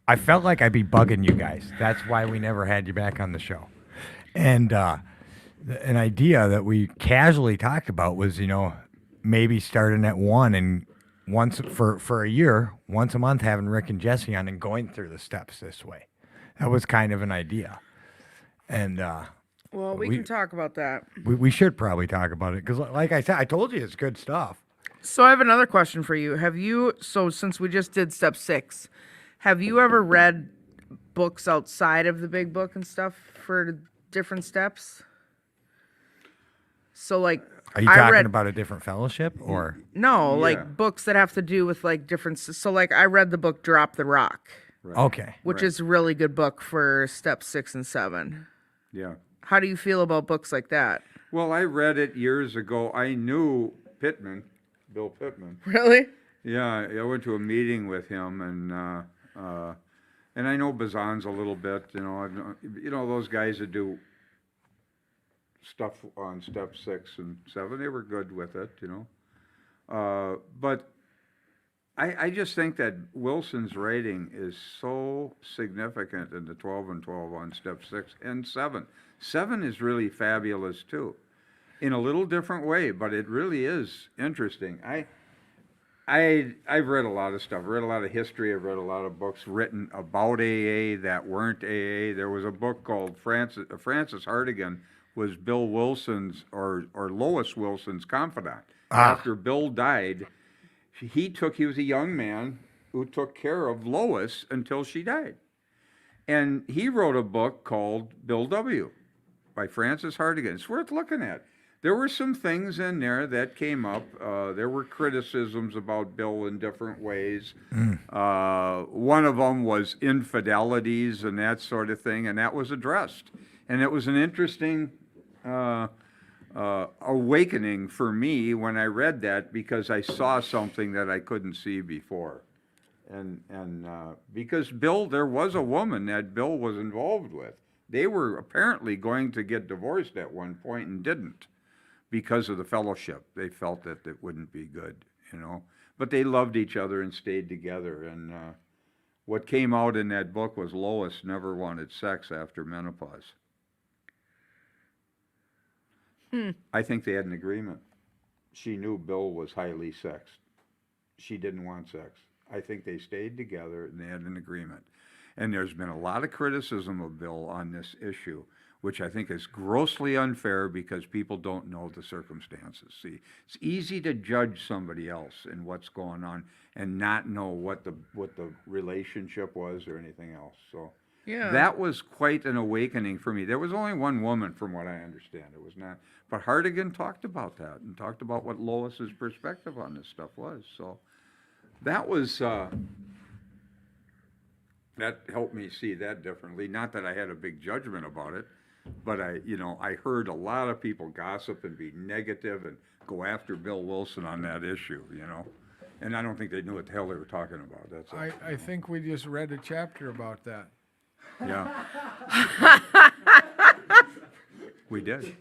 I felt like I'd be bugging you guys. That's why we never had you back on the show. And an idea that we casually talked about was, maybe starting at 1 and once for a year, once a month, having Rick and Jesse on and going through the steps this way. That was kind of an idea. And Well, we can talk about that. we should probably talk about it because, like I said, I told you it's good stuff. So I have another question for you. So since we just did step 6, have you ever read books outside of the big book and stuff for different steps? So like, Are you I talking read, about a different fellowship or? no, Yeah. like books that have to do with like different, so like I read the book Drop the Rock, Right. Okay. which Right. is a really good book for step 6 and 7. Yeah. How do you feel about books like that? Well, I read it years ago. I knew Bill Pittman. Really? Yeah, I went to a meeting with him, and I know Bazan's a little bit. Those guys that do stuff on step 6 and 7. They were good with it, But I just think that Wilson's rating is so significant in the 12 and 12 on step 6 and 7. 7 is really fabulous too, in a little different way, but it really is interesting. I've read a lot of stuff. I've read a lot of history. I've read a lot of books written about AA that weren't AA. There was a book called Francis Hartigan was Bill Wilson's or Lois Wilson's confidant. After Bill died, he was a young man who took care of Lois until she died. And he wrote a book called Bill W. by Francis Hartigan. It's worth looking at. There were some things in there that came up. There were criticisms about Bill in different ways. One of them was infidelities and that sort of thing, and that was addressed. And it was an interesting awakening for me when I read that, because I saw something that I couldn't see before. And because there was a woman that Bill was involved with. They were apparently going to get divorced at one point and didn't, because of the fellowship. They felt that it wouldn't be good, But they loved each other and stayed together. And what came out in that book was Lois never wanted sex after menopause. I think they had an agreement. She knew Bill was highly sexed. She didn't want sex. I think they stayed together and they had an agreement. And there's been a lot of criticism of Bill on this issue, which I think is grossly unfair because people don't know the circumstances. See, it's easy to judge somebody else and what's going on and not know what the relationship was or anything else. So Yeah. that was quite an awakening for me. There was only one woman, from what I understand. It was not, but Hartigan talked about that and talked about what Lois's perspective on this stuff was. So that was. That helped me see that differently. Not that I had a big judgment about it, but I heard a lot of people gossip and be negative and go after Bill Wilson on that issue, And I don't think they knew what the hell they were talking about. That's all. I think we just read a chapter about that. Yeah. We did.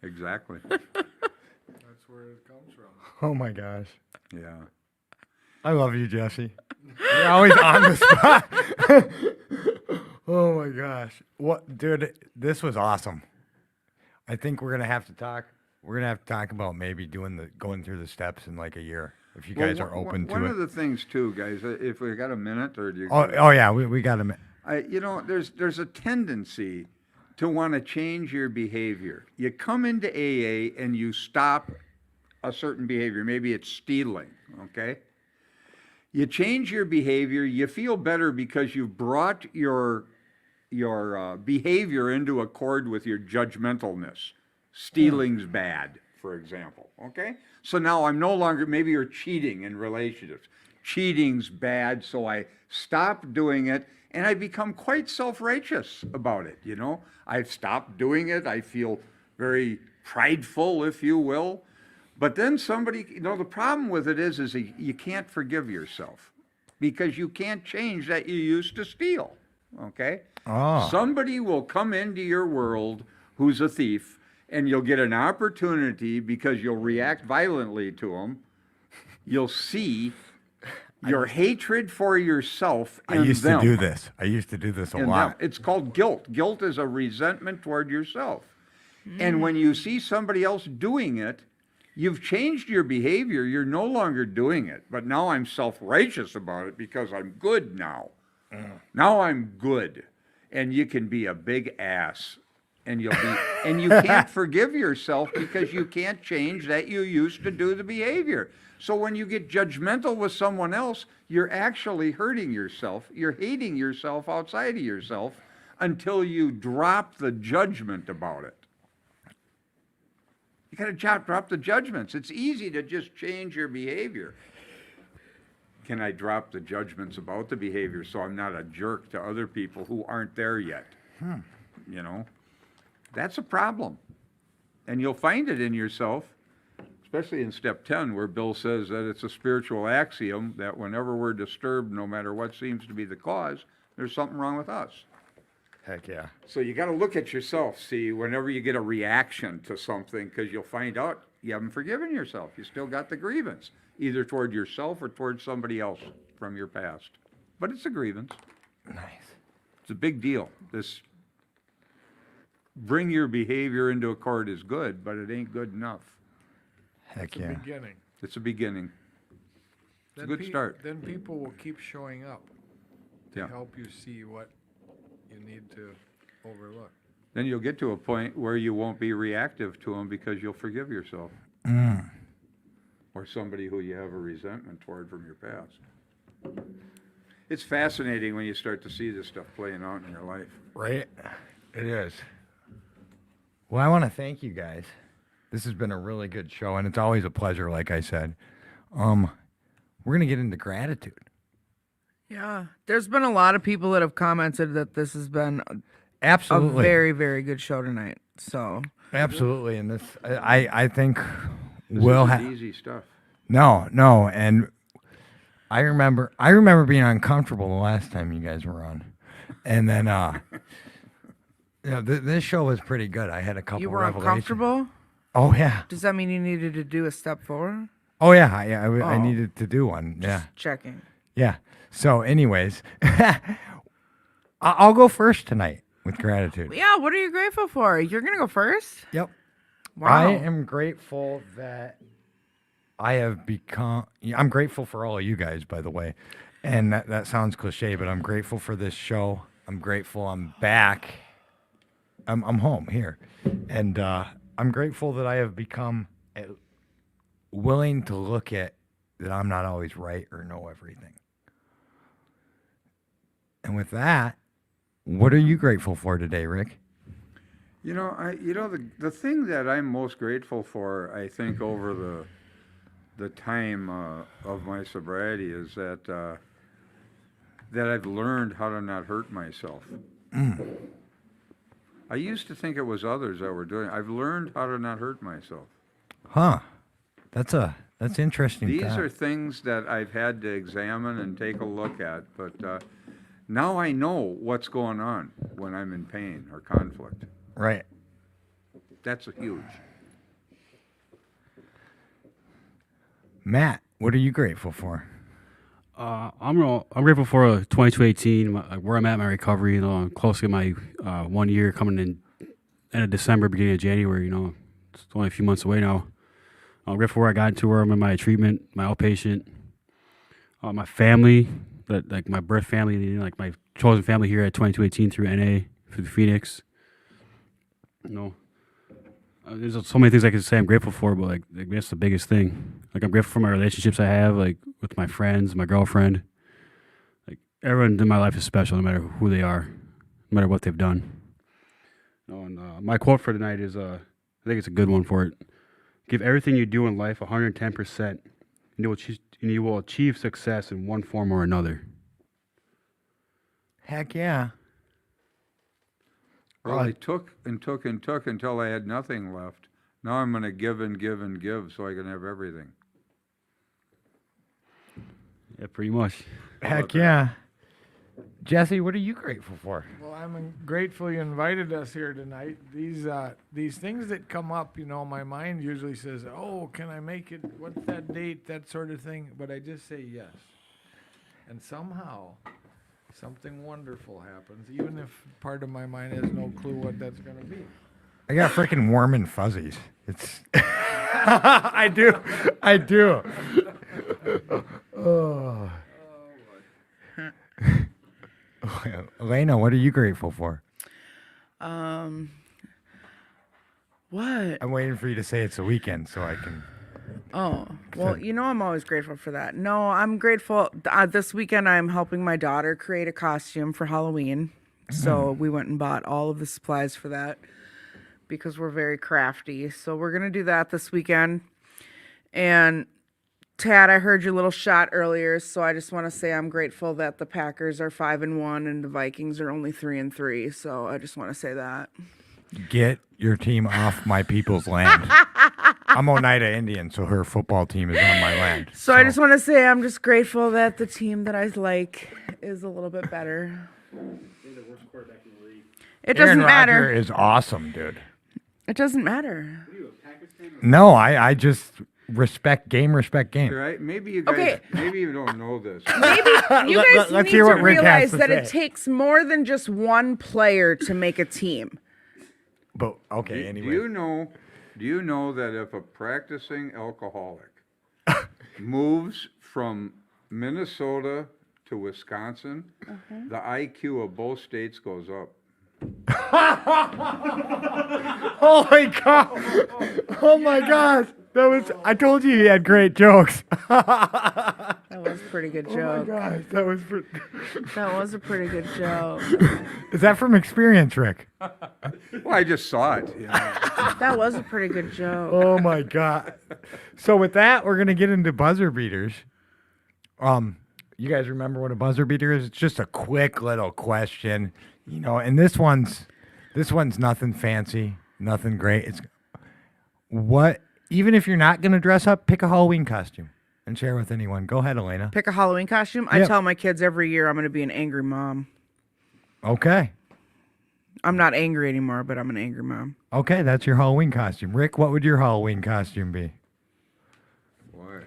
Exactly. That's where it comes from. Oh my gosh. Yeah. I love you, Jesse. You're always on the spot. Oh my gosh. Dude, this was awesome. I think we're gonna have to talk. We're gonna have to talk about maybe going through the steps in like a year, if you guys are open to One it. of the things too, guys, if we got a minute, or do you? Oh yeah, we got him. There's a tendency to want to change your behavior. You come into AA and you stop a certain behavior. Maybe it's stealing, okay? You change your behavior, you feel better because you've brought your behavior into accord with your judgmentalness. Stealing's bad, for example, okay? So now I'm no longer, maybe you're cheating in relationships. Cheating's bad, so I stop doing it, and I become quite self-righteous about it, you know? I've stopped doing it, I feel very prideful, if you will. But then somebody, you know, the problem with it is you can't forgive yourself because you can't change that you used to steal, okay? Oh. Somebody will come into your world who's a thief, and you'll get an opportunity because you'll react violently to them. You'll see your hatred for yourself in I used them. to do this. I used to do this a in lot. them. It's called guilt. Guilt is a resentment toward yourself. And when you see somebody else doing it, you've changed your behavior. You're no longer doing it. But now I'm self-righteous about it because I'm good now. Now I'm good. And you can be a big ass. And you'll be and you can't forgive yourself because you can't change that you used to do the behavior. So when you get judgmental with someone else, you're actually hurting yourself. You're hating yourself outside of yourself until you drop the judgment about it. You got to drop the judgments. It's easy to just change your behavior. Can I drop the judgments about the behavior so I'm not a jerk to other people who aren't there yet? You know, that's a problem. And you'll find it in yourself, especially in step 10, where Bill says that it's a spiritual axiom that whenever we're disturbed, no matter what seems to be the cause, there's something wrong with us. Heck yeah. So you got to look at yourself, see, whenever you get a reaction to something, because you'll find out you haven't forgiven yourself. You still got the grievance, either toward yourself or toward somebody else from your past. But it's a grievance. Nice. It's a big deal. This bring your behavior into accord is good, but it ain't good enough. Heck It's a yeah. beginning. It's a beginning. It's a good start. Then people will keep showing up to Yeah. help you see what you need to overlook. Then you'll get to a point where you won't be reactive to them because you'll forgive yourself. Or somebody who you have a resentment toward from your past. It's fascinating when you start to see this stuff playing out in your life. Right? It is. Well, I want to thank you guys. This has been a really good show, and it's always a pleasure, like I said. We're going to get into gratitude. Yeah. There's been a lot of people that have commented that this has been a Absolutely. very, very good show tonight. So, Absolutely. And this, I think This we'll isn't have. easy stuff. No. And I remember being uncomfortable the last time you guys were on. And then, this show was pretty good. I had a couple you were revelations. uncomfortable? Oh, yeah. Does that mean you needed to do a step forward? Oh, yeah. I Oh. needed to do one. Yeah. Checking. Yeah. So, anyways, I'll go first tonight with gratitude. Yeah, what are you grateful for? You're going to go first? Yep. Wow. I am grateful that I have become. I'm grateful for all of you guys, by the way. And that sounds cliche, but I'm grateful for this show. I'm grateful I'm back. I'm home here. And I'm grateful that I have become willing to look at that I'm not always right or know everything. And with that, what are you grateful for today, Rick? You know, the thing that I'm most grateful for, I think, over the time of my sobriety is that I've learned how to not hurt myself. I used to think it was others that were doing it. I've learned how to not hurt myself. Huh. That's interesting. These thought. are things that I've had to examine and take a look at, but now I know what's going on when I'm in pain or conflict. Right. That's huge. Matt, what are you grateful for? I'm grateful for 2218, where I'm at in my recovery. You know, I'm close to my 1 year coming in end of December, beginning of January. You know, it's only a few months away now. I'm grateful for where I got into, where I'm in my treatment, my outpatient, my family, like my birth family, like my chosen family here at 2218 through NA through Phoenix. You know, there's so many things I can say I'm grateful for, but like that's the biggest thing. Like I'm grateful for my relationships I have, like with my friends, my girlfriend. Like everyone in my life is special, no matter who they are, no matter what they've done. You know, and my quote for tonight is, I think it's a good one for it. Give everything you do in life 110%, and you will achieve success in one form or another. Heck yeah. Well, I took and took and took until I had nothing left. Now I'm gonna give and give and give so I can have everything. Yeah, pretty much. Heck yeah. Jesse, what are you grateful for? Well, I'm grateful you invited us here tonight. These things that come up, you know, my mind usually says, "Oh, can I make it? What's that date?" That sort of thing. But I just say yes, and somehow something wonderful happens, even if part of my mind has no clue what that's going to be. I got freaking warm and fuzzies. It's I do. I do. Oh. Elena, what are you grateful for? What? I'm waiting for you to say it's the weekend so I can. Oh, well, you know I'm always grateful for that. No, I'm grateful. This weekend I'm helping my daughter create a costume for Halloween. So we went and bought all of the supplies for that because we're very crafty. So we're going to do that this weekend. And Tad, I heard your little shot earlier, so I just want to say I'm grateful that the Packers are 5-1 and the Vikings are only 3-3. So I just want to say that. Get your team off my people's land. I'm Oneida Indian, so her football team is on my land. So I just want to say I'm just grateful that the team that I like is a little bit better. It doesn't Aaron matter. Rodgers is awesome, dude. It doesn't matter. No, I just respect game. Right? Maybe you guys, Okay. maybe you don't know this. Maybe you guys let's need hear to what Rick has realize to that say. it takes more than just one player to make a team. But okay, Do anyway. you know that if a practicing alcoholic moves from Minnesota to Wisconsin, the IQ of both states goes up? Oh my god! Oh my god! I told you he had great jokes. That was a pretty good joke. Gosh, that was. That was a pretty good joke. Is that from experience, Rick? Well, I just saw it. You know. That was a pretty good joke. Oh my god! So with that, we're gonna get into buzzer beaters. You guys remember what a buzzer beater is? It's just a quick little question, you know. And this one's nothing fancy, nothing great. It's what. Even if you're not gonna dress up, pick a Halloween costume and share with anyone. Go ahead, Elena. Pick a Halloween costume. I Yep. tell my kids every year I'm going to be an angry mom. Okay. I'm not angry anymore, but I'm an angry mom. Okay, that's your Halloween costume. Rick, what would your Halloween costume be? Boy.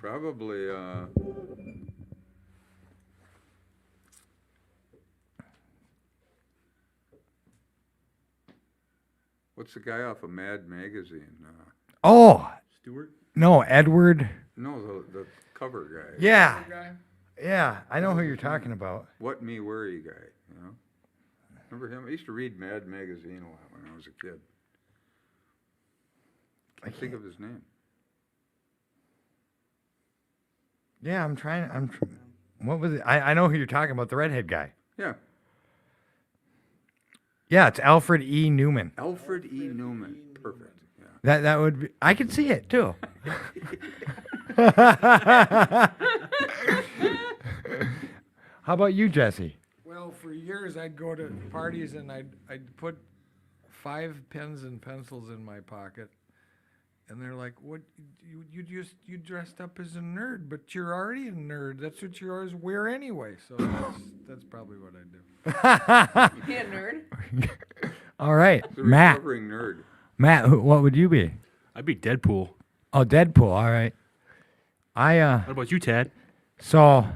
Probably, what's the guy off of Mad Magazine? Oh, Stewart? no, Edward. No, the cover guy. Yeah, Guy? yeah, I know who you're talking about. What Me Worry guy, you know? Remember him? I used to read Mad Magazine a lot when I was a kid. Can't think of his name. Yeah, what was it? I know who you're talking about, the redhead guy. Yeah, Yeah, it's Alfred E. Newman. Alfred E. Newman. Perfect. Yeah. That would be, I could see it too. How about you, Jesse? Well, for years I'd go to parties and I'd put 5 pens and pencils in my pocket, and they're like, "What? You dressed up as a nerd, but you're already a nerd. That's what you always wear anyway." So that's probably what I do. Be a nerd? All right, The Matt. recovering nerd. Matt, what would you be? I'd be Deadpool. Oh, Deadpool. All right. What about you, Tad? So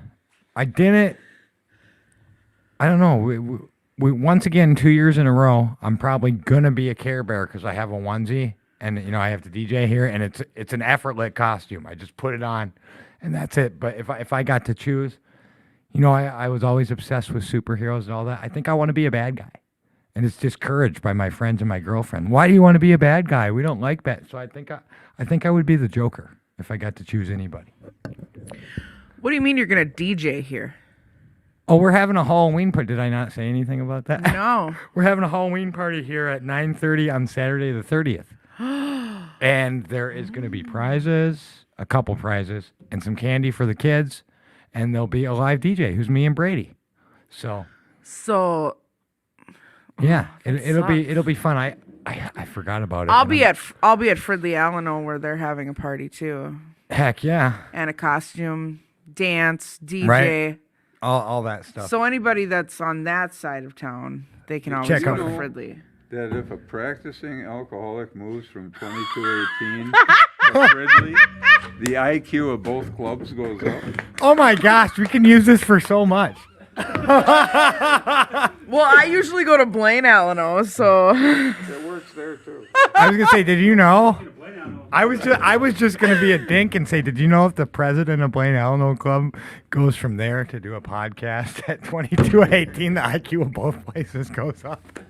I didn't. I don't know. We once again 2 years in a row. I'm probably gonna be a Care Bear because I have a onesie, and you know I have to DJ here, and it's an effortless costume. I just put it on, and that's it. But if I got to choose, you know, I was always obsessed with superheroes and all that. I think I want to be a bad guy, and it's discouraged by my friends and my girlfriend. Why do you want to be a bad guy? We don't like bad. So I think I would be the Joker if I got to choose anybody. What do you mean you're gonna DJ here? Oh, we're having a Halloween party. Did I not say anything about that? No. We're having a Halloween party here at 9:30 on Saturday the 30th. And there is going to be prizes, a couple prizes, and some candy for the kids, and there'll be a live DJ who's me and Brady. So, So yeah, it'll sucks. be fun. I forgot about it. I'll and be I'm- at Fridley Alano where they're having a party too, Heck yeah. and a costume, dance, DJ. Right. All that stuff. So anybody that's on that side of town, they can always Check go out- to Fridley. That if a practicing alcoholic moves from 2218 to Ridley, the IQ of both clubs goes up. Oh my gosh, we can use this for so much. Well, I usually go to Blaine Alano, so It works there too. I was gonna say, did you know? I was just gonna be a dink and say, did you know if the president of Blaine Alano Club goes from there to do a podcast at 2218, the IQ of both places goes up?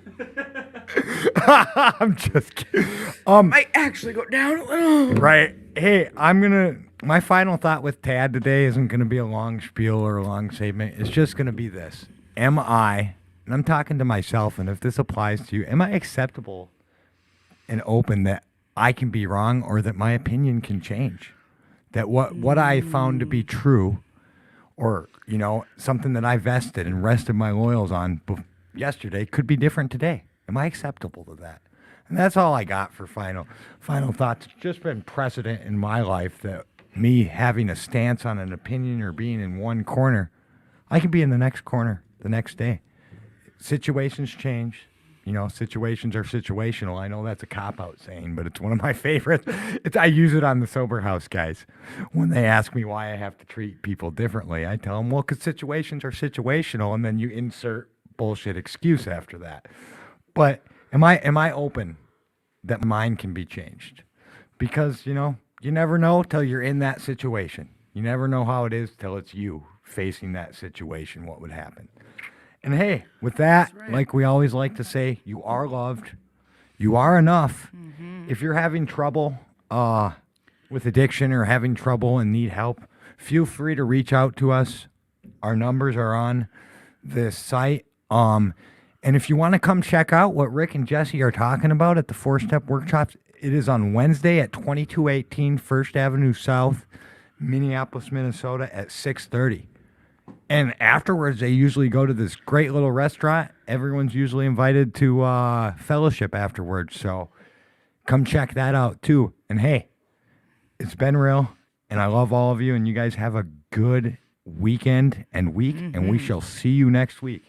I'm just kidding. I actually go down a little. Right. Hey, my final thought with Tad today isn't gonna be a long spiel or a long statement. It's just gonna be this. And I'm talking to myself, and if this applies to you, am I acceptable and open that I can be wrong or that my opinion can change? That what I found to be true, or, something that I vested and rested my loyals on yesterday could be different today. Am I acceptable to that? And that's all I got for final thoughts. It's just been precedent in my life that me having a stance on an opinion or being in one corner, I can be in the next corner the next day. Situations change. Situations are situational. I know that's a cop-out saying, but it's one of my favorites. I use it on the Sober House guys. When they ask me why I have to treat people differently, I tell them, well, because situations are situational, and then you insert bullshit excuse after that. But am I open that mine can be changed? Because, you never know till you're in that situation. You never know how it is till it's you facing that situation, what would happen. And hey, with that, like we always like to say, you are loved. You are enough. If you're having trouble with addiction or having trouble and need help, feel free to reach out to us. Our numbers are on this site. And if you want to come check out what Rick and Jesse are talking about at the 4-Step Workshops, it is on Wednesday at 2218 First Avenue South, Minneapolis, Minnesota at 6:30. And afterwards, they usually go to this great little restaurant. Everyone's usually invited to fellowship afterwards. So come check that out too. And hey, it's been real. And I love all of you. And you guys have a good weekend and week. And we shall see you next week.